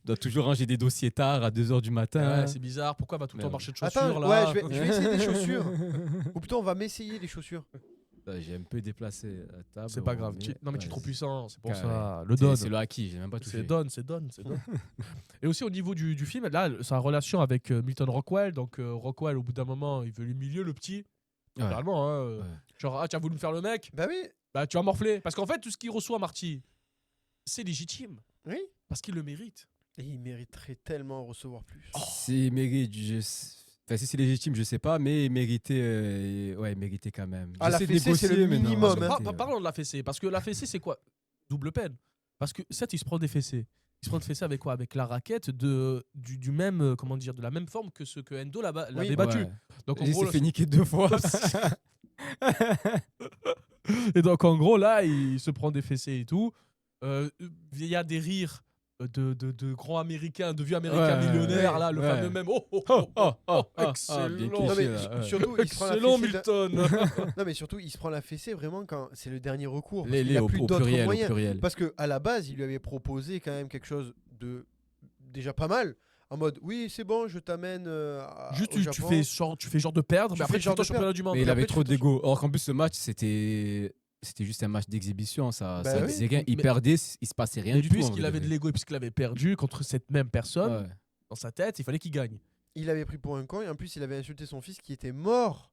Doit toujours ranger des dossiers tard à 2h du matin. Ouais, c'est bizarre. Pourquoi elle va tout le temps Ouais. marcher de chaussures Attends, là ouais, je vais essayer des chaussures. Ou plutôt, on va m'essayer les chaussures. J'ai un peu déplacé la table. C'est pas grave. mais- Non, mais tu es ouais, trop puissant. C'est pour carré. ça. Le donne. C'est le haki, j'ai même pas touché. C'est donne. Et aussi au niveau du film, là, sa relation avec Milton Rockwell. Donc Rockwell, au bout d'un moment, il veut l'humilier, le petit. Ouais. Littéralement, hein, Ouais. genre, tu as voulu me faire le mec, Bah oui, bah tu vas morfler. Parce qu'en fait, tout ce qu'il reçoit, Marty, c'est légitime. oui. Parce qu'il le mérite. Et il mériterait tellement recevoir plus. C'est mérite, enfin, si c'est légitime, je sais pas, mais mérité, ouais, mérité quand même. Ah, la J'essaie de fessée, c'est le négocier, mais non, minimum, mérité, hein. ouais. Parlons de la fessée. Parce que la fessée, c'est quoi? Double peine. Parce que certes, il se prend des fessées. Il se prend des fessées avec quoi? Avec la raquette du même, comment dire, de la même forme que ce que Endo l'avait battu. Ouais. Donc en Il gros, s'est fait niquer 2 fois. et donc en gros là, il se prend des fessées et tout. Il y a des rires de grands américains, de vieux américains Ouais, millionnaires là, le ouais. fameux même. Oh, bien excellent. cliché, Non, mais là, ouais. surtout, il se prend la Excellent fessée Milton. Non, mais surtout, il se prend la fessée vraiment quand c'est le dernier recours. Parce Les qu'il n'a au plus d'autres pluriel, au moyens. pluriel. Parce que à la base, il lui avait proposé quand même quelque chose de déjà pas mal. En mode, oui, c'est bon, je t'amène Juste au tu Japon. fais genre de perdre, Tu mais après fais tu genre fais ton de championnat du monde. Mais il après, avait tu trop fais ton- d'ego. Or qu'en plus, ce match, c'était juste un match d'exhibition. Ça Bah oui. disait rien. Il Mais- perdait, il se passait rien Et du tout. en puisqu'il vrai avait de de vrai. l'ego et puisqu'il avait perdu contre cette même personne Ouais. dans sa tête, il fallait qu'il gagne. Il avait pris pour un con et en plus, il avait insulté son fils qui était mort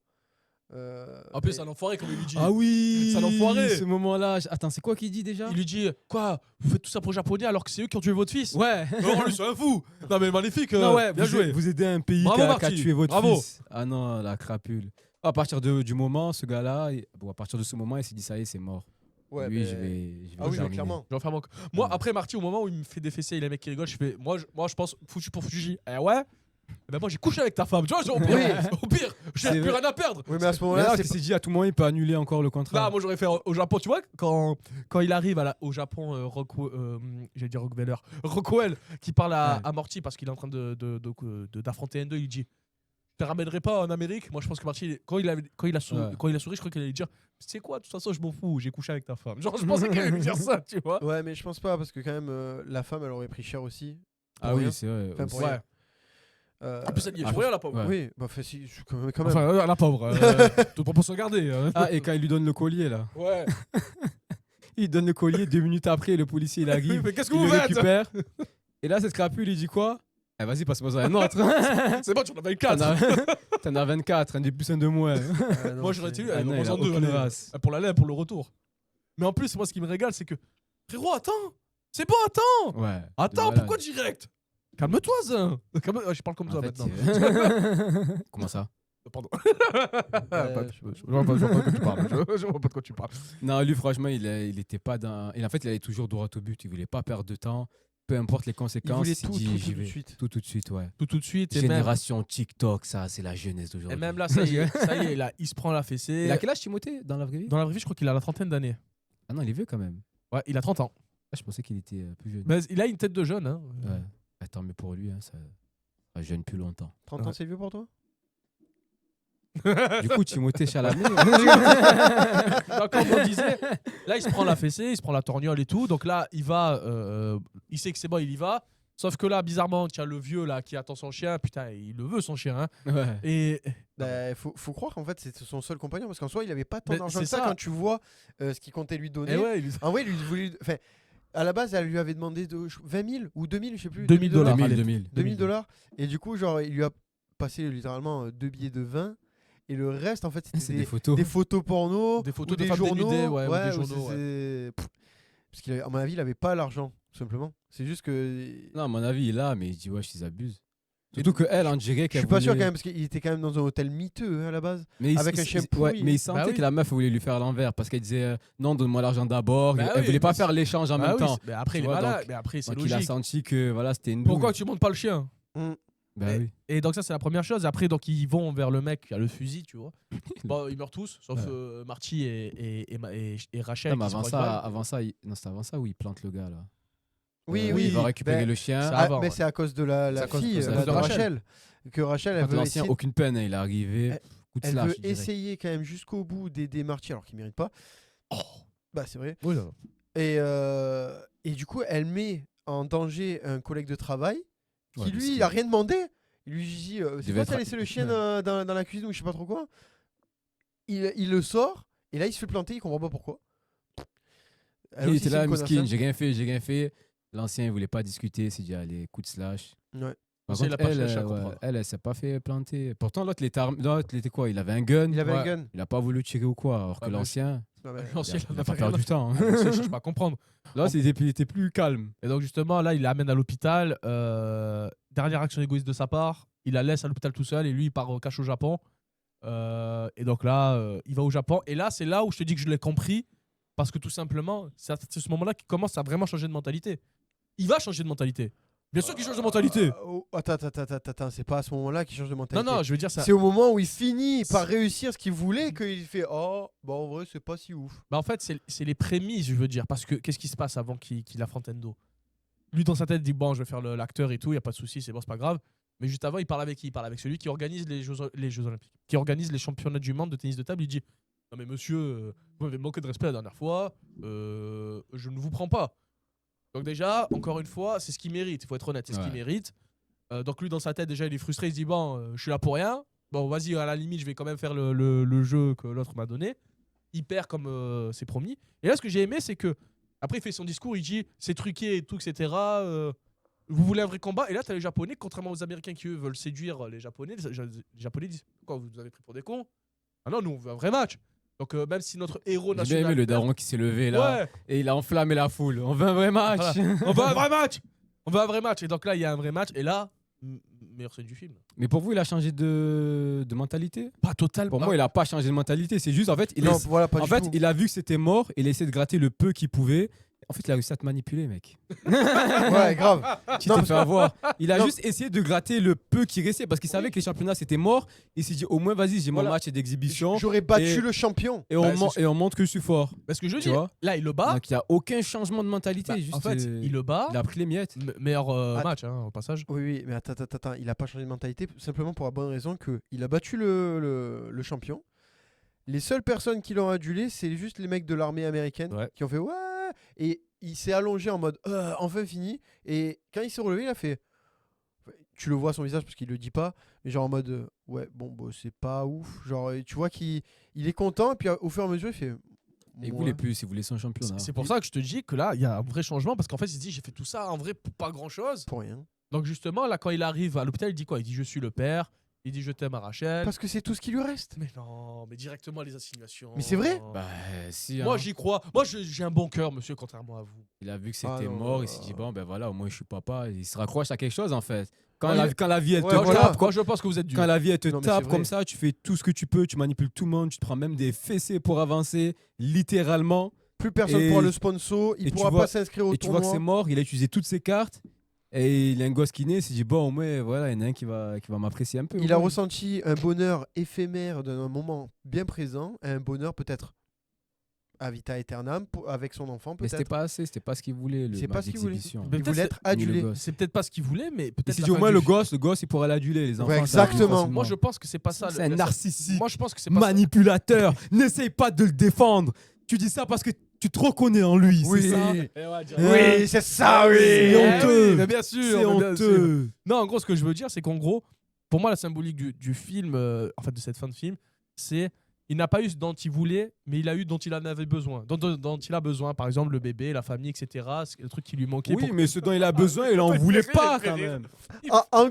En plus, c'est un enfoiré, comme il lui dit. Ah oui, c'est un enfoiré. Ce moment-là. Attends, c'est quoi qu'il dit déjà? Il lui dit quoi? Vous faites tout ça pour les Japonais alors que c'est eux qui ont tué votre fils? Ouais. Non, lui, c'est un fou. Non, mais magnifique. Non, ouais, bien joué. Vous aidez un pays Bravo, qui a Marty. tué votre Bravo. fils. Ah non, la crapule. À partir du moment, ce gars-là, à partir de ce moment, il s'est dit ça y est, c'est mort. Ouais, Lui, mais- je vais Ah oui, terminer. clairement. Je vais en faire Moi, Ouais. après Marty, au moment où il me fait défesser, il y a un mec qui rigole, je fais, moi, je pense, foutu pour Fuji. Eh ouais? Eh ben moi, j'ai couché avec ta femme. Tu vois, au pire, Oui. au pire, j'ai C'est plus vrai. rien à perdre. Oui, mais à ce Mais moment-là, alors c'est qu'il s'est dit à tout moment, il peut annuler encore le contrat. Là, moi, j'aurais fait au Japon, tu vois, quand il arrive au Japon, j'allais dire Rockefeller, Rockwell, qui parle à Morty parce qu'il est en train d'affronter N2, il dit, je te ramènerai pas en Amérique. Moi, je pense que Marty, quand il a souri, je crois qu'il allait dire, tu sais quoi, de toute façon, je m'en fous, j'ai couché avec ta femme. Genre, je pensais qu'il allait lui dire ça, tu vois. Ouais, mais je pense pas parce que quand même la femme elle aurait pris cher aussi. Ah Pour oui, rien. c'est vrai. Enfin, pour Ouais. rien. En plus, elle y est Ah, pour rien, la pauvre. ouais. Oui, bah si, quand même. Enfin, la pauvre. Tout pour se regarder. Ah, et quand il lui donne le collier, là. Ouais. Il donne le collier, 2 minutes après, le policier, il arrive. Mais qu'est-ce que Il vous le faites? récupère. Et là, cette crapule, il dit quoi? Eh, vas-y, passe-moi un autre. C'est bon, tu en avais T'en 4. as- T'en as 24, un de plus, un de moins. Moi, j'aurais été lui, Ah allez, non, il a en deux, aucune allez. race. Pour l'aller, pour le retour. Mais en plus, moi, ce qui me régale, c'est que, frérot, attends. C'est bon, attends. Ouais. Attends, de pourquoi malade. direct? Calme-toi, Zin. Je parle comme En toi fait, maintenant. Comment ça? Pardon. je- Je vois pas de quoi tu parles. Je vois pas de quoi tu parles. Non, lui, franchement, il était pas dans. Et en fait, il allait toujours droit au but. Il voulait pas perdre de temps. Peu importe les Il conséquences. voulait s'est tout, dit, tout, j'y tout de vais. suite. Tout de suite, ouais. Tout de suite. Et même, Génération TikTok, ça, c'est la jeunesse d'aujourd'hui. et même là, ça y est, là, il se prend la fessée. Il a quel âge, Timothée, dans la vraie vie? Dans la vraie vie, je crois qu'il a la trentaine d'années. Ah non, il est vieux quand même. Ouais, il a 30 ans. Ah, je pensais qu'il était plus jeune. Mais il a une tête de jeune. Hein. Ouais. Attends, mais pour lui, hein, ça jeune plus longtemps. 30 ans, c'est vieux pour toi? Du coup, Timothée Chalamet. Donc, comme on disait, là, il se prend la fessée, il se prend la torgnole et tout. Donc là, il va. Il sait que c'est bon, il y va. Sauf que là, bizarrement, tu as le vieux là qui attend son chien. Putain, il le veut, son chien. Hein. Ouais. Et Bah, faut croire qu'en fait c'est son seul compagnon parce qu'en soi il avait pas tant Mais d'argent c'est que ça ça. quand tu vois ce qu'il comptait lui donner. et ouais, il lui... En vrai, il lui voulait. Enfin, à la base, elle lui avait demandé 20 000 ou 2 000, je sais plus. 2 000 dollars. 2000. 2 000 $. Et du coup, genre, il lui a passé littéralement 2 billets de 20. Et le reste, en fait, C'est c'était des photos. des photos porno, Des photos ou de des femmes journaux. dénudées, ouais, ou des ou journaux, Parce qu'à mon avis, il avait pas l'argent, tout simplement. C'est juste que. Non, à mon avis, il a, mais il dit, wesh, ils abusent. Surtout qu'elle, on dirait Je qu'elle suis pas sûr voulait- quand même, parce qu'il était quand même dans un hôtel miteux hein, à la base. Mais avec un chien pourri. mais il sentait Bah oui. que la meuf voulait lui faire l'envers parce qu'elle disait non, donne-moi l'argent d'abord. Bah Elle oui, voulait pas mais faire l'échange en Bah même oui, temps. mais après, Tu il est vois, malade. donc- Mais après, c'est Donc il a logique. senti que voilà, c'était une Pourquoi douille. tu montes pas le chien? Bah oui. Et donc ça, c'est la première chose. Après, donc ils vont vers le mec qui a le fusil, tu vois. Bon, ils meurent tous, sauf Marty et Rachel. Non, mais qui se avant croisent ça, mal. avant ça, non, c'était avant ça où il plante le gars là. Oui, Il va récupérer Ben, le chien. ça- Ah, avant, mais ouais. c'est à cause de la C'est à cause fille de de Rachel. Que Rachel, elle Quand veut l'ancien, essayer, aucune peine, hein, il est arrivé. Coup de elle slash, veut direct. essayer quand même jusqu'au bout d'aider Marty, alors qu'il mérite pas. Bah, c'est vrai. Oui, là. Et du coup, elle met en danger un collègue de travail qui, Ouais, lui, parce il a rien demandé. Il lui dit c'est devait quoi, être- t'as laissé le chien dans la cuisine ou je sais pas trop quoi. Il le sort, et là, il se fait planter, il comprend pas pourquoi. Elle Il aussi, était c'est là, une miskin, connasse, j'ai rien fait. L'ancien, il voulait pas discuter, il s'est dit, allez, coup de slash. hein. Ouais. Par Ça, il contre, a pas elle, cherché à ouais, comprendre. elle s'est pas fait planter. Pourtant, l'autre, il était quoi? Il avait un gun. Il avait un Ouais. gun. Il a pas voulu tirer ou quoi? Alors que Ouais, mais l'ancien, Non, mais- L'ancien, il il a a pas fait rien. perdu du temps. hein. Je cherche pas à comprendre. Là, il était plus calme. Et donc justement, là, il l'amène à l'hôpital. Dernière action égoïste de sa part. Il la laisse à l'hôpital tout seul et lui, il part au cache au Japon. Et donc là, il va au Japon. Et là, c'est là où je te dis que je l'ai compris. Parce que tout simplement, c'est à ce moment-là qu'il commence à vraiment changer de mentalité. Il va changer de mentalité. Bien sûr qu'il change de mentalité. Attends, c'est pas à ce moment-là qu'il change de Non, mentalité. non, je veux dire ça. C'est au moment où il finit par réussir ce qu'il voulait qu'il fait oh, bah en vrai, c'est pas si ouf. Bah en fait, c'est les prémices, je veux dire. Parce que qu'est-ce qui se passe avant qu'il affronte Endo? Lui, dans sa tête, dit bon, je vais faire l'acteur et tout, il n'y a pas de souci, c'est bon, c'est pas grave. Mais juste avant, il parle avec qui? Il parle avec celui qui organise les Jeux Olympiques, qui organise les championnats du monde de tennis de table. Il dit non, mais monsieur, vous m'avez manqué de respect la dernière fois, je ne vous prends pas. Donc, déjà, encore une fois, c'est ce qu'il mérite, il faut être honnête, c'est ce qu'il mérite. Donc, lui, dans sa tête, déjà, il est frustré, il se dit bon, je suis là pour rien. Bon, vas-y, à la limite, je vais quand même faire le jeu que l'autre m'a donné. Il perd comme c'est promis. Et là, ce que j'ai aimé, c'est que après, il fait son discours, il dit c'est truqué et tout, etc. Vous voulez un vrai combat? Et là, t'as les Japonais, contrairement aux Américains qui, eux, veulent séduire les Japonais. Les Japonais disent quoi, vous nous avez pris pour des cons? Ah non, nous on veut un vrai match. Donc même si notre héros J'ai bien national. aimé le daron qui s'est levé là Ouais. et il a enflammé la foule. On veut un vrai match. Voilà. On veut un vrai match. On veut un vrai match. Et donc là, il y a un vrai match. Et là, meilleure scène du film. Mais pour vous, il a changé de mentalité? Pas total. Pour moi, il a pas changé de mentalité. C'est juste, en fait, Non, voilà, pas en du fait, tout. il a vu que c'était mort. Il a essayé de gratter le peu qu'il pouvait. En fait, il a réussi à te manipuler, mec. Ouais, grave. Tu Non, t'es parce fait avoir. Il a Non. juste essayé de gratter le peu qui restait parce qu'il savait que les championnats c'était mort. Il s'est dit au moins vas-y, j'ai mon Voilà. match d'exhibition J'aurais battu Et- le champion. et on, Bah, c'est et on montre que je suis fort. Parce que je veux Tu dire, vois là, il le bat. Donc il n'y a aucun changement de mentalité. Bah, juste, en fait, il le bat. il a pris les miettes. Meilleur Ah. match, au passage. Oui, oui, mais attends, il a pas changé de mentalité simplement pour la bonne raison qu'il a battu le champion. Les seules personnes qui l'ont adulé, c'est juste les mecs de l'armée américaine Ouais. qui ont fait ouais, et il s'est allongé en mode enfin fini. Et quand il s'est relevé, il a fait. Tu le vois son visage parce qu'il le dit pas, mais genre en mode ouais, bon, bah, c'est pas ouf. Genre, tu vois qu'il est content, et puis au fur et à mesure, il fait. Et il ouais. voulait plus, il voulait son championnat. C'est pour ça que je te dis que là, il y a un vrai changement. Parce qu'en fait, il se dit, j'ai fait tout ça en vrai pour pas grand chose. Pour rien. Donc justement, là, quand il arrive à l'hôpital, il dit quoi? Il dit, je suis le père. Il dit, je t'aime à Rachel. Parce que c'est tout ce qui lui reste. Mais non, mais directement les insinuations. Mais c'est vrai? Bah si. Moi, hein. j'y crois. Moi, j'ai un bon cœur, monsieur, contrairement à vous. Il a vu que Ah c'était non, mort, il s'est dit bon ben voilà, au moins je suis papa. Il se raccroche à quelque chose en fait. Ouais, Quand la vie elle ouais, te voilà. tape, Moi, je pense que vous êtes dur. quand la vie elle te Non, mais tape c'est vrai. comme ça, tu fais tout ce que tu peux, tu manipules tout le monde, tu te prends même des fessées pour avancer, littéralement. Plus personne Et- pourra le sponsor, il et tu pourra vois- pas s'inscrire au Et tu vois que tournoi. c'est mort, il a utilisé toutes ses cartes. Et il a un gosse qui naît, il s'est dit bon au moins voilà, il y en a un qui va m'apprécier un peu. Il a Ouais. ressenti un bonheur éphémère d'un moment bien présent, un bonheur peut-être à vita aeternam avec son enfant Mais c'était peut-être. pas assez, c'était pas ce qu'il voulait le C'est pas match ce qu'il voulait. d'exhibition. Mais Il peut-être voulait être Ni le adulé. gosse. C'est peut-être pas ce qu'il voulait, mais Il peut-être. s'est la dit au fin moins du le film. gosse il pourra l'aduler les enfants. ça, exactement. facilement. Moi, je pense que c'est pas ça. C'est un narcissique. Moi, je pense que c'est pas ça. Manipulateur, n'essaye pas de le défendre. Tu dis ça parce que tu te reconnais en lui, Oui. c'est ça. Oui, c'est ça, oui. C'est honteux. Mais bien sûr. C'est mais bien sûr. honteux. Non, en gros, ce que je veux dire, c'est qu'en gros, pour moi, la symbolique du film, en fait, de cette fin de film, c'est il n'a pas eu ce dont il voulait, mais il a eu dont il en avait besoin. Dont il a besoin, par exemple, le bébé, la famille, etc. C'est le truc qui lui manquait. Oui, pour- mais ce dont il a besoin, il en voulait pas quand même. En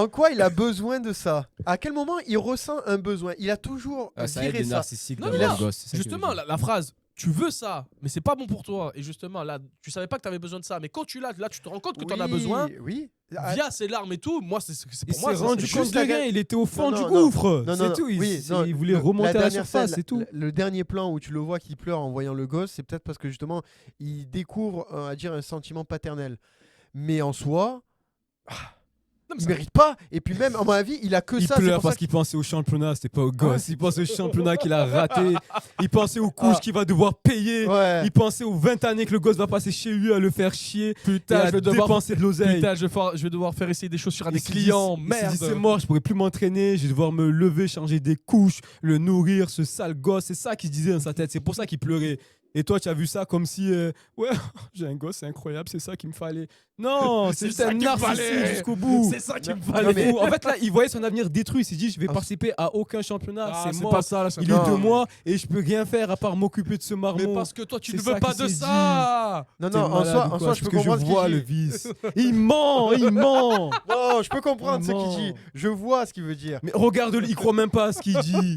quoi il a besoin de ça? À quel moment il ressent un besoin? Il a toujours Ça aide viré les ça. narcissiques Non, d'avoir non, un gosse. c'est ça qu'il veut Justement, dire. la phrase, tu veux ça, mais c'est pas bon pour toi. Et justement, là, tu savais pas que tu avais besoin de ça. Mais quand tu l'as, là, tu te rends compte que tu en as Oui, besoin. Oui. Via ses larmes et tout, moi, c'est Il pour moi. s'est ça, rendu c'est compte juste de la rien, ga- il était au fond Non, du non, gouffre. Non, C'est non, tout. oui, non, Il voulait le- remonter à la dernière surface, scène, c'est tout. Le dernier plan où tu le vois qui pleure en voyant le gosse, c'est peut-être parce que justement, il découvre à dire un sentiment paternel. Mais en soi, Non, mais il ça- mérite pas. Et puis même, à mon avis, il a que Il ça. c'est pleure pour parce ça qu'il pensait au championnat, c'était pas au Ouais, gosse. Il pensait au championnat qu'il a raté. Il pensait aux couches Ah. qu'il va devoir payer. Ouais. Il pensait aux 20 années que le gosse va passer chez lui à le faire chier. Putain, et je à vais devoir. dépenser de l'oseille. Putain, je vais devoir faire essayer des chaussures à des Il s'est dit, clients. il s'est dit, Merde. c'est mort, je pourrais plus m'entraîner, je vais devoir me lever, changer des couches, le nourrir, ce sale gosse. C'est ça qu'il se disait dans sa tête. C'est pour ça qu'il pleurait. Et toi, tu as vu ça comme si, ouais, j'ai un gosse, c'est incroyable, c'est ça qu'il me fallait. Non, c'est C'est juste ça un qu'il me narcissique fallait. jusqu'au bout. C'est ça qui me Non, fallait. mais- En fait, là, il voyait son avenir détruit. Il s'est dit, je vais Ah, participer à aucun championnat. Ah, c'est mort. pas ça, là, ça Il me- est Non. de moi et je peux rien faire à part m'occuper de ce marmot. Mais parce que toi, tu C'est ne veux ça pas qu'il de s'est ça. Non, T'es non, en malade soi, ou quoi je peux Parce que comprendre ce je vois qu'il le dit. vice. Il ment, il ment. Non, je peux comprendre ce Non. qu'il dit. Je vois ce qu'il veut dire. Mais regarde-le, il croit même pas à ce qu'il dit.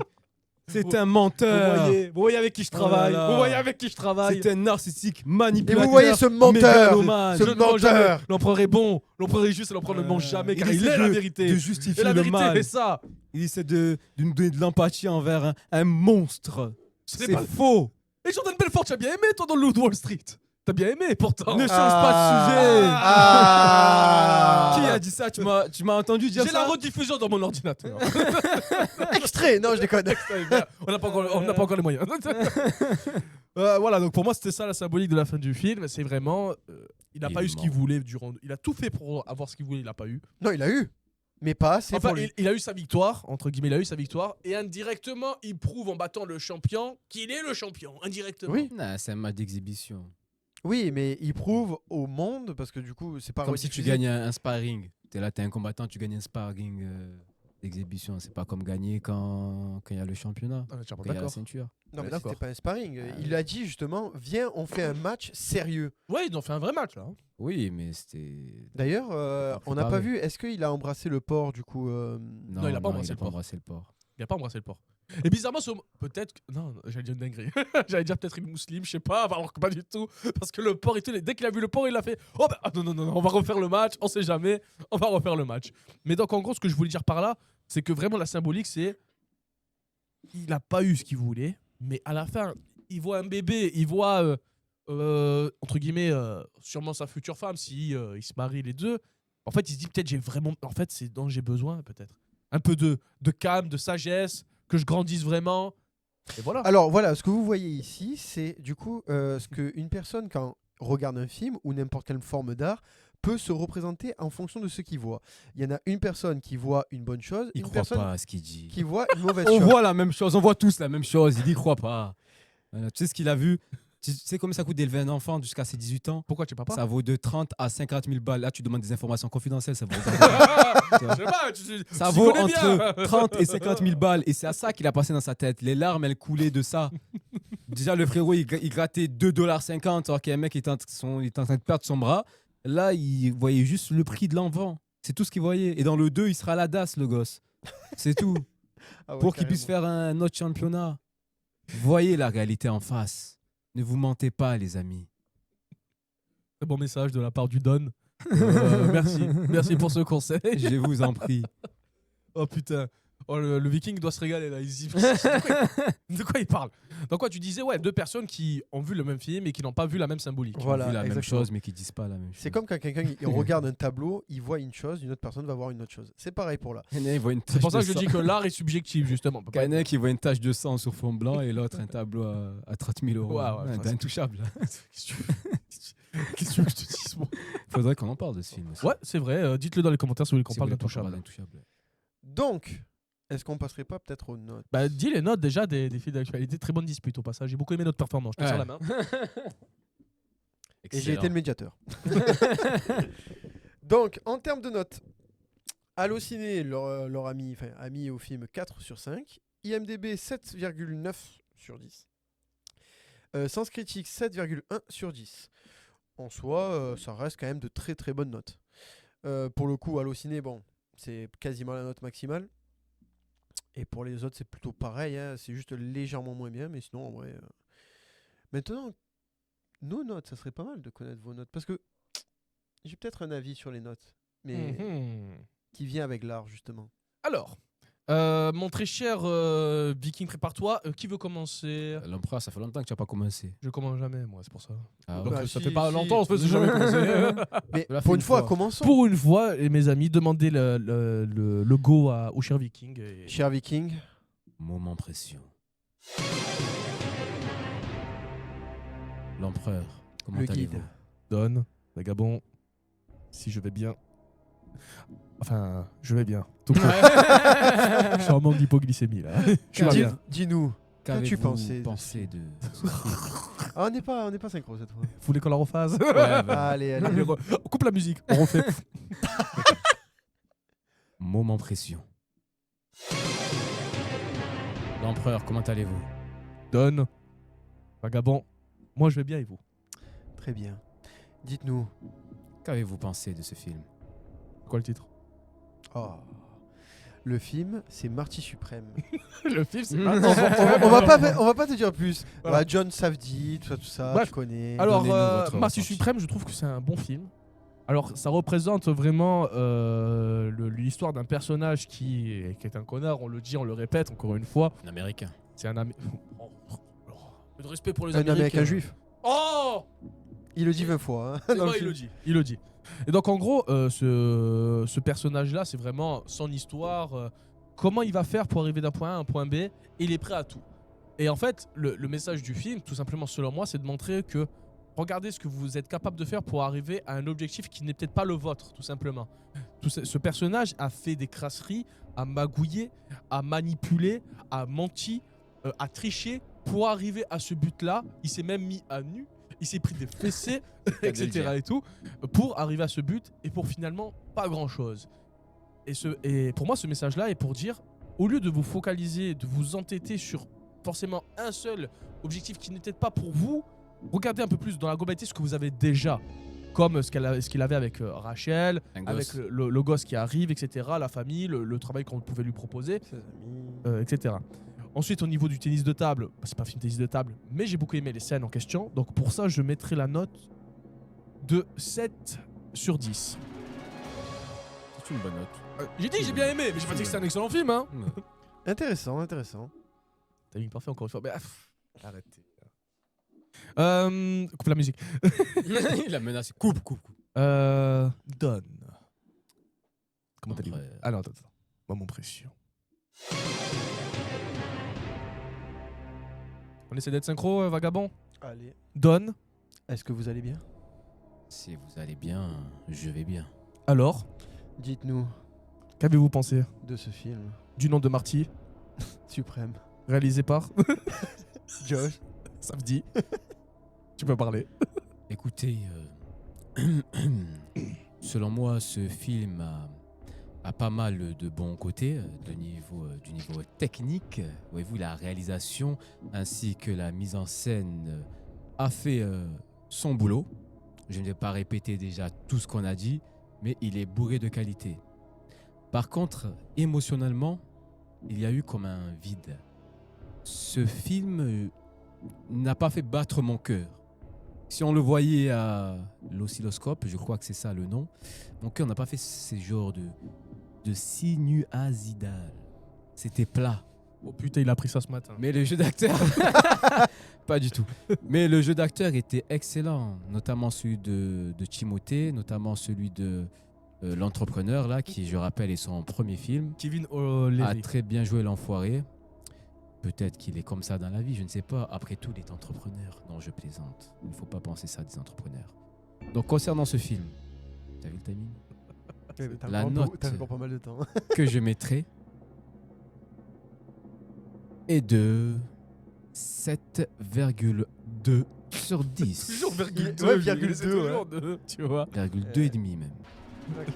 C'est un menteur. Vous voyez avec qui je Oh là travaille. là. Vous voyez avec qui je travaille. C'est un narcissique Et manipulateur. vous voyez ce menteur. mégalomane. Ce Je ne mens menteur. jamais. L'empereur est bon. L'empereur est juste. L'empereur ne ment jamais car il essaie est la de vérité. justifier Et la le vérité mal. fait ça. Il essaie de nous donner de l'empathie envers un monstre. C'est C'est pas- faux. Et Jordan Belfort, tu as bien aimé toi dans le Loup de Wall Street. T'as bien aimé pourtant. Ne change pas de sujet. Ah. Qui a dit ça Tu m'as entendu dire J'ai ça la rediffusion dans mon ordinateur. Extrait. Non, je déconne. On n'a pas encore les moyens. Voilà, donc pour moi c'était ça la symbolique de la fin du film. C'est vraiment, il n'a Il pas est eu ce qu'il mort. voulait durant. Il a tout fait pour avoir ce qu'il voulait, il l'a pas eu. Non, il a eu. Mais pas assez Enfin, pour lui. il a eu sa victoire entre guillemets, il a eu sa victoire et indirectement il prouve en battant le champion qu'il est le champion indirectement. Oui. Non, c'est un match d'exhibition. Oui, mais il prouve au monde, parce que du coup, c'est pas Comme si tu rediffusé. gagnes un sparring. T'es là, t'es un combattant, tu gagnes un sparring d'exhibition. C'est pas comme gagner quand il y a le championnat, Ah, tiens, quand il y a la d'accord. ceinture. Non, mais d'accord. c'était pas un sparring. Il a dit justement, viens, on fait un match sérieux. Ouais, ils ont fait un vrai match là. hein. Oui, mais c'était. D'ailleurs, on n'a pas préparé. vu, est-ce qu'il a embrassé le porc du coup Non, il a pas embrassé le porc. embrassé le porc. Il a pas embrassé le porc. Et bizarrement, peut-être. Non, j'allais dire une dinguerie. J'allais dire peut-être une musulmane, je sais pas, alors que pas du tout. Parce que le porc et tout, dès qu'il a vu le porc, il a fait oh bah non, on va refaire le match, on sait jamais, on va refaire le match. Mais donc en gros, ce que je voulais dire par là, c'est que vraiment la symbolique, c'est. Il a pas eu ce qu'il voulait, mais à la fin, il voit un bébé, il voit, entre guillemets, sûrement sa future femme, si ils se marient les deux. En fait, il se dit peut-être j'ai vraiment. En fait, c'est dont j'ai besoin, peut-être. Un peu de calme, de sagesse, que je grandisse vraiment. Et voilà. Alors voilà, ce que vous voyez ici, c'est du coup ce qu'une personne, quand regarde un film ou n'importe quelle forme d'art, peut se représenter en fonction de ce qu'il voit. Il y en a une personne qui voit une bonne chose, Il une croit personne pas à ce qu'il dit. qui voit une mauvaise On chose. voit la même chose, on voit tous la même chose. Il y croit pas. Voilà, tu sais ce qu'il a vu? Tu sais combien ça coûte d'élever un enfant jusqu'à ses 18 ans? Pourquoi tu es papa? Ça vaut de 30 à 50 000 balles. Là, tu demandes des informations confidentielles. Ça vaut, Je sais pas, ça tu vaut connais bien. entre 30 et 50 000 balles. Et c'est à ça qu'il a passé dans sa tête. Les larmes, elles coulaient de ça. Déjà, le frérot, il grattait 2,50 $, alors qu'il y a un mec qui était en train de perdre son bras. Là, il voyait juste le prix de l'enfant. C'est tout ce qu'il voyait. Et dans le 2, il sera à la DAS, le gosse. C'est tout. Ah ouais, Pour qu'il puisse carrément. faire un autre championnat. Voyez la réalité en face. Ne vous mentez pas, les amis. Très bon message de la part du Don. Merci pour ce conseil. Je vous en prie. Oh putain. Oh, le Viking doit se régaler là. De quoi il parle? Donc quoi, tu disais ouais, deux personnes qui ont vu le même film et qui n'ont pas vu la même symbolique. Voilà, Ils ont vu la même exactement. chose, mais qui disent pas la même chose. C'est comme quand quelqu'un il regarde un tableau, il voit une chose, une autre personne va voir une autre chose. C'est pareil pour là. Il voit une C'est pour tache ça de que je sang. dis que l'art est subjectif justement. Canet qui voit une tache de sang sur fond blanc et l'autre un tableau à 30 000 euros. Ouais, T'es intouchable. Qu'est-ce que tu veux que je te dise bon. Faudrait qu'on en parle de ce film aussi. Ouais, c'est vrai. Dites-le dans les commentaires si vous voulez qu'on Si parle vous voulez qu'on parle d'Intouchable. d'Intouchable. Donc, est-ce qu'on passerait pas peut-être aux notes? Bah, dis les notes déjà des films d'actualité. Très bonne dispute au passage. J'ai beaucoup aimé notre performance. Je te Ouais. serre la main. Et j'ai été le médiateur. Donc, en termes de notes, Allociné, leur ami au film 4 sur 5. IMDB 7,9 sur 10. Sens Critique 7,1 sur 10. En soi, ça reste quand même de très très bonnes notes. Pour le coup, Allociné, bon, c'est quasiment la note maximale. Et pour les autres, c'est plutôt pareil. Hein, c'est juste légèrement moins bien, mais sinon, en vrai. Maintenant, nos notes, ça serait pas mal de connaître vos notes. Parce que j'ai peut-être un avis sur les notes, mais qui vient avec l'art, justement. Alors, mon très cher Viking, prépare-toi. Qui veut commencer? L'empereur, ça fait longtemps que tu n'as pas commencé. Je commence jamais, moi, c'est pour ça. Ah Donc, ouais. Bah, ça si, fait pas si. longtemps, en fait, j'ai jamais commencé. Mais l'a fait pour une une fois, fois. commençons. Pour une fois, et mes amis, demandez le go au cher Viking. Et... Cher Viking, Moment précieux. L'empereur, comment le allez-vous? guide. Don, Vagabond, si je vais bien. Enfin, je vais bien. Tout court. Je suis en manque d'hypoglycémie là. Je vais Dis- bien. Dis-nous, qu'as-tu Qu'avez-vous pensé de Ah, on n'est pas synchro cette fois. Vous voulez qu'on la refasse? Allez, allez. Allez, on coupe la musique, on refait. Moment précieux. L'empereur, comment allez-vous? Don, Vagabond, moi je vais bien et vous? Très bien. Dites-nous. Qu'avez-vous pensé de ce film? Quoi le titre? Oh. Le film, c'est Marty Suprême. Le film, c'est on va pas te dire plus. Voilà. Bah, John Savdi, tout ça, Bref. tu connais. Alors, Donnez-nous votre Marty ressenti. Suprême, je trouve que c'est un bon film. Alors, ça représente vraiment l'histoire d'un personnage qui est un connard, on le dit, on le répète encore une fois. Un américain. C'est un peu de respect pour les Un Américains. Américain juif. Oh, Il le dit 20 fois. Hein, c'est dans le vrai, film. il le dit. Et donc, en gros, ce personnage-là, c'est vraiment son histoire. Comment il va faire pour arriver d'un point A à un point B. Et il est prêt à tout. Et en fait, le message du film, tout simplement selon moi, c'est de montrer que regardez ce que vous êtes capable de faire pour arriver à un objectif qui n'est peut-être pas le vôtre, tout simplement. Ce personnage a fait des crasseries, a magouillé, a manipulé, a menti, a triché pour arriver à ce but-là. Il s'est même mis à nu, il s'est pris des fessées, etc. et tout, pour arriver à ce but et pour finalement pas grand-chose. Et pour moi, ce message-là est pour dire, au lieu de vous focaliser, de vous entêter sur forcément un seul objectif qui n'était pas pour vous, regardez un peu plus dans la globalité ce que vous avez déjà. Comme ce qu'il avait avec Rachel, Un avec gosse. le gosse qui arrive, etc. La famille, le travail qu'on pouvait lui proposer, Ses amis. etc. Ensuite, au niveau du tennis de table, bah, c'est pas un film tennis de table, mais j'ai beaucoup aimé les scènes en question. Donc pour ça, je mettrai la note de 7 sur 10. C'est une bonne note. J'ai dit que j'ai bien aimé, mais j'ai pas dit que c'était un excellent film. Hein. Intéressant, intéressant. Timing parfait encore une fois. Mais, arrêtez. Coupe la musique. La menace, coupe. Donne. Comment t'as dit? Ah non, attends. Moi, mon précieux. On essaie d'être synchro, vagabond. Allez. Donne. Est-ce que vous allez bien? Si vous allez bien, je vais bien. Alors, Dites-nous qu'avez-vous pensé de ce film du nom de Marty, suprême. réalisé par Josh. Ça me dit. Tu peux parler. Écoutez, selon moi, ce film a pas mal de bons côtés du niveau technique. Voyez-vous, la réalisation ainsi que la mise en scène a fait son boulot. Je ne vais pas répéter déjà tout ce qu'on a dit, mais il est bourré de qualité. Par contre, émotionnellement, il y a eu comme un vide. Ce film n'a pas fait battre mon cœur. Si on le voyait à l'oscilloscope, je crois que c'est ça le nom, mon cœur n'a pas fait ce genre de sinuasidal. C'était plat. Oh putain, il a pris ça ce matin. Mais le jeu d'acteur... Pas du tout. Mais le jeu d'acteur était excellent, notamment celui de Timothée, notamment celui de l'entrepreneur, là, qui, je rappelle, est son premier film. Kevin A O'Leary. très bien joué l'enfoiré. Peut-être qu'il est comme ça dans la vie, je ne sais pas. Après tout, il est entrepreneur. Non, je plaisante. Il ne faut pas penser ça des entrepreneurs. Donc, concernant ce film, t'as vu le timing? La note T'as encore pas mal de temps. que je mettrai est de 7,2 sur 10. Toujours virgule 2. Ouais, virgule 2, toujours 2, tu vois. 2,2 et demi même. Ok.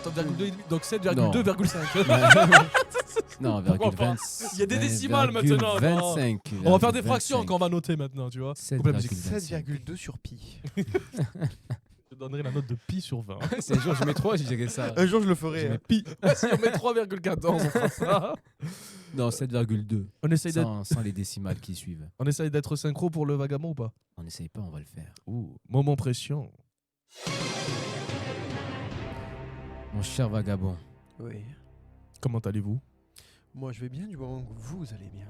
Attends, virgule 2, donc Non. 7,2,5. Non, Pourquoi pas? 20. Il y a des décimales maintenant, non. 25. On va faire des fractions quand on va noter maintenant, tu vois. Coupe la musique. 7,2 sur pi. Je donnerai la note de pi sur 20. Si un jour je mets 3, je dirais ça. Un jour je le Je ferai. mets hein. pi. Si on met 3,14, on fera ça. Non, 7,2. On essaye d'être, Sans les décimales qui suivent. on essaye d'être synchro pour le vagabond ou pas? On n'essaye pas, on va le faire. Moment pression. Mon cher vagabond, Oui. Comment allez-vous? Moi je vais bien du moment que vous allez bien.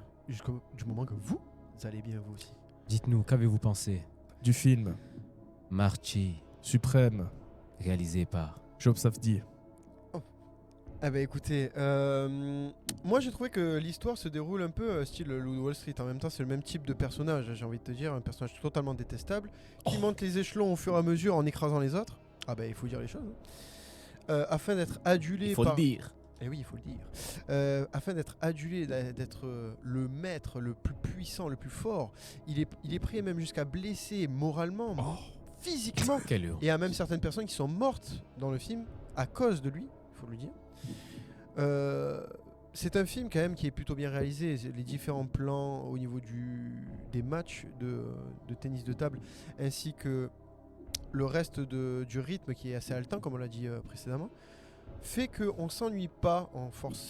Du moment que vous allez bien vous aussi. dites-nous, qu'avez-vous pensé? Du film Marty, suprême, réalisé par... Job Safdie. Ah bah écoutez, moi j'ai trouvé que l'histoire se déroule un peu style Loup de Wall Street. En même temps c'est le même type de personnage, j'ai envie de te dire, un personnage totalement détestable, qui monte les échelons au fur et à mesure en écrasant les autres. Ah bah il faut dire les choses. Hein. Afin d'être adulé par... dire. Eh oui, il faut le dire. Afin d'être adulé, d'être le maître le plus puissant, le plus fort, il est prêt même jusqu'à blesser moralement, physiquement. Quelle heure. Et il y a même certaines personnes qui sont mortes dans le film à cause de lui, il faut le dire. C'est un film quand même qui est plutôt bien réalisé. Les différents plans au niveau des matchs de tennis de table, ainsi que le reste du rythme qui est assez haletant, comme on l'a dit précédemment, fait qu'on s'ennuie pas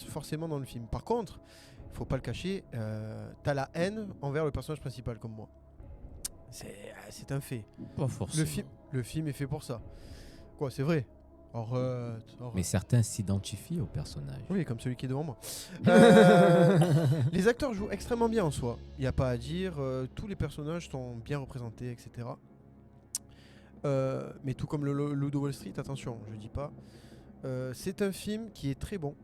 forcément dans le film. Par contre, faut pas le cacher, t'as la haine envers le personnage principal comme moi. C'est un fait. Pas forcément. Le film est fait pour ça. Quoi, c'est vrai. Arrête. Mais certains s'identifient au personnage. Oui, comme celui qui est devant moi. Les acteurs jouent extrêmement bien en soi. Il n'y a pas à dire. Tous les personnages sont bien représentés, etc. Mais tout comme le Loup de Wall Street, attention, je dis pas. C'est un film qui est très bon.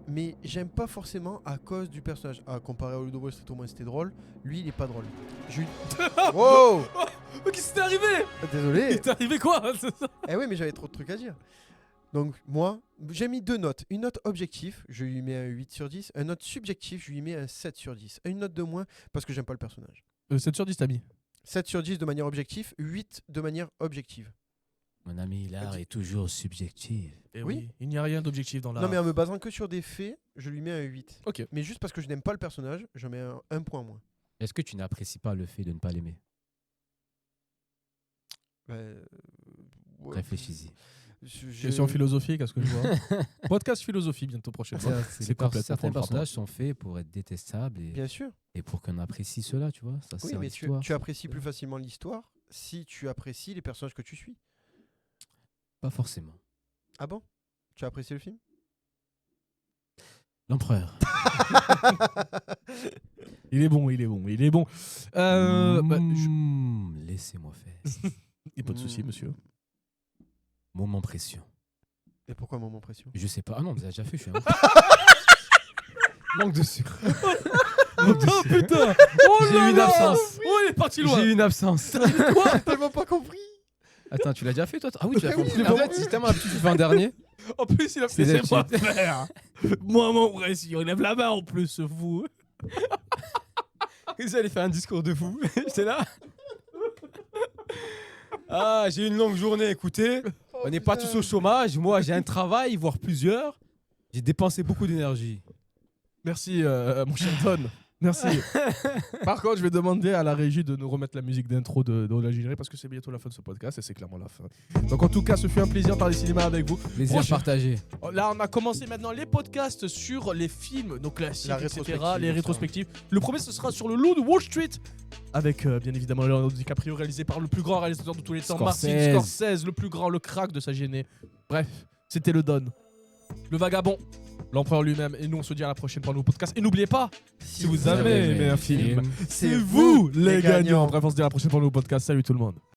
Mais j'aime pas forcément à cause du personnage. Ah, comparé au Loup de Wall Street, au moins c'était drôle. Lui, il est pas drôle. Wow. Qu'est-ce qui t'est arrivé? Désolé. Il t'est arrivé quoi? Eh oui, mais j'avais trop de trucs à dire. Donc moi, j'ai mis 2 notes. Une note objective, je lui mets un 8 sur 10. Une note subjective, je lui mets un 7 sur 10. Une note de moins parce que j'aime pas le personnage. 7 sur 10 t'as mis. 7 sur 10 de manière objective, 8 de manière objective. Mon ami, l'art est toujours subjectif. Et Oui. Il n'y a rien d'objectif dans l'art. Non mais en me basant que sur des faits, je lui mets un 8. Ok. Mais juste parce que je n'aime pas le personnage, je mets un point moins. Est-ce que tu n'apprécies pas le fait de ne pas l'aimer? Ouais. Réfléchis-y. Question philosophique, à ce que je vois. Podcast philosophie bientôt prochaine fois. Certains personnages sont faits pour être détestables Bien sûr. et pour qu'on apprécie cela, tu vois. Ça, Oui, mais tu apprécies plus facilement l'histoire si tu apprécies les personnages que tu suis. Pas forcément. Ah bon? Tu as apprécié le film? L'empereur. Il est bon. Laissez-moi faire. Il n'y a pas de souci, monsieur. Moment pression. Et pourquoi moment pression? Je sais pas. Ah non, déjà fait, je suis un... Manque de sucre. Oh putain! J'ai eu une absence. Oh, il est parti loin! J'ai eu une absence. Quoi? T'as même pas compris? Attends, tu l'as déjà fait toi? Ah oui, tu l'as Oui, fait. En fait, si tellement tu fais un dernier. En plus, il a fait C'est moi faire. Moi, mon pression, il lève la main en plus, ce fou. Ils allaient faire un discours de fou. J'étais là. Ah, j'ai eu une longue journée, écoutez. On n'est pas tous au chômage. Moi, j'ai un travail, voire plusieurs. J'ai dépensé beaucoup d'énergie. Merci, mon cher Don. Merci. Par contre, je vais demander à la régie de nous remettre la musique d'intro de la générique parce que c'est bientôt la fin de ce podcast et c'est clairement la fin. Donc, en tout cas, ce fut un plaisir de parler cinéma avec vous. Plaisir partagé. Là, on a commencé maintenant les podcasts sur les films, nos classiques, etc., les rétrospectives. Le premier, ce sera sur le Loup de Wall Street avec, bien évidemment, Leonardo DiCaprio, réalisé par le plus grand réalisateur de tous les temps, Martin Scorsese, le plus grand, le crack de sa génée. Bref, c'était le Don, le vagabond, l'empereur lui-même. Et nous, on se dit à la prochaine pour un nouveau podcast. Et n'oubliez pas, si vous avez aimé un film, c'est vous les gagnants. Bref, on se dit à la prochaine pour un nouveau podcast. Salut tout le monde.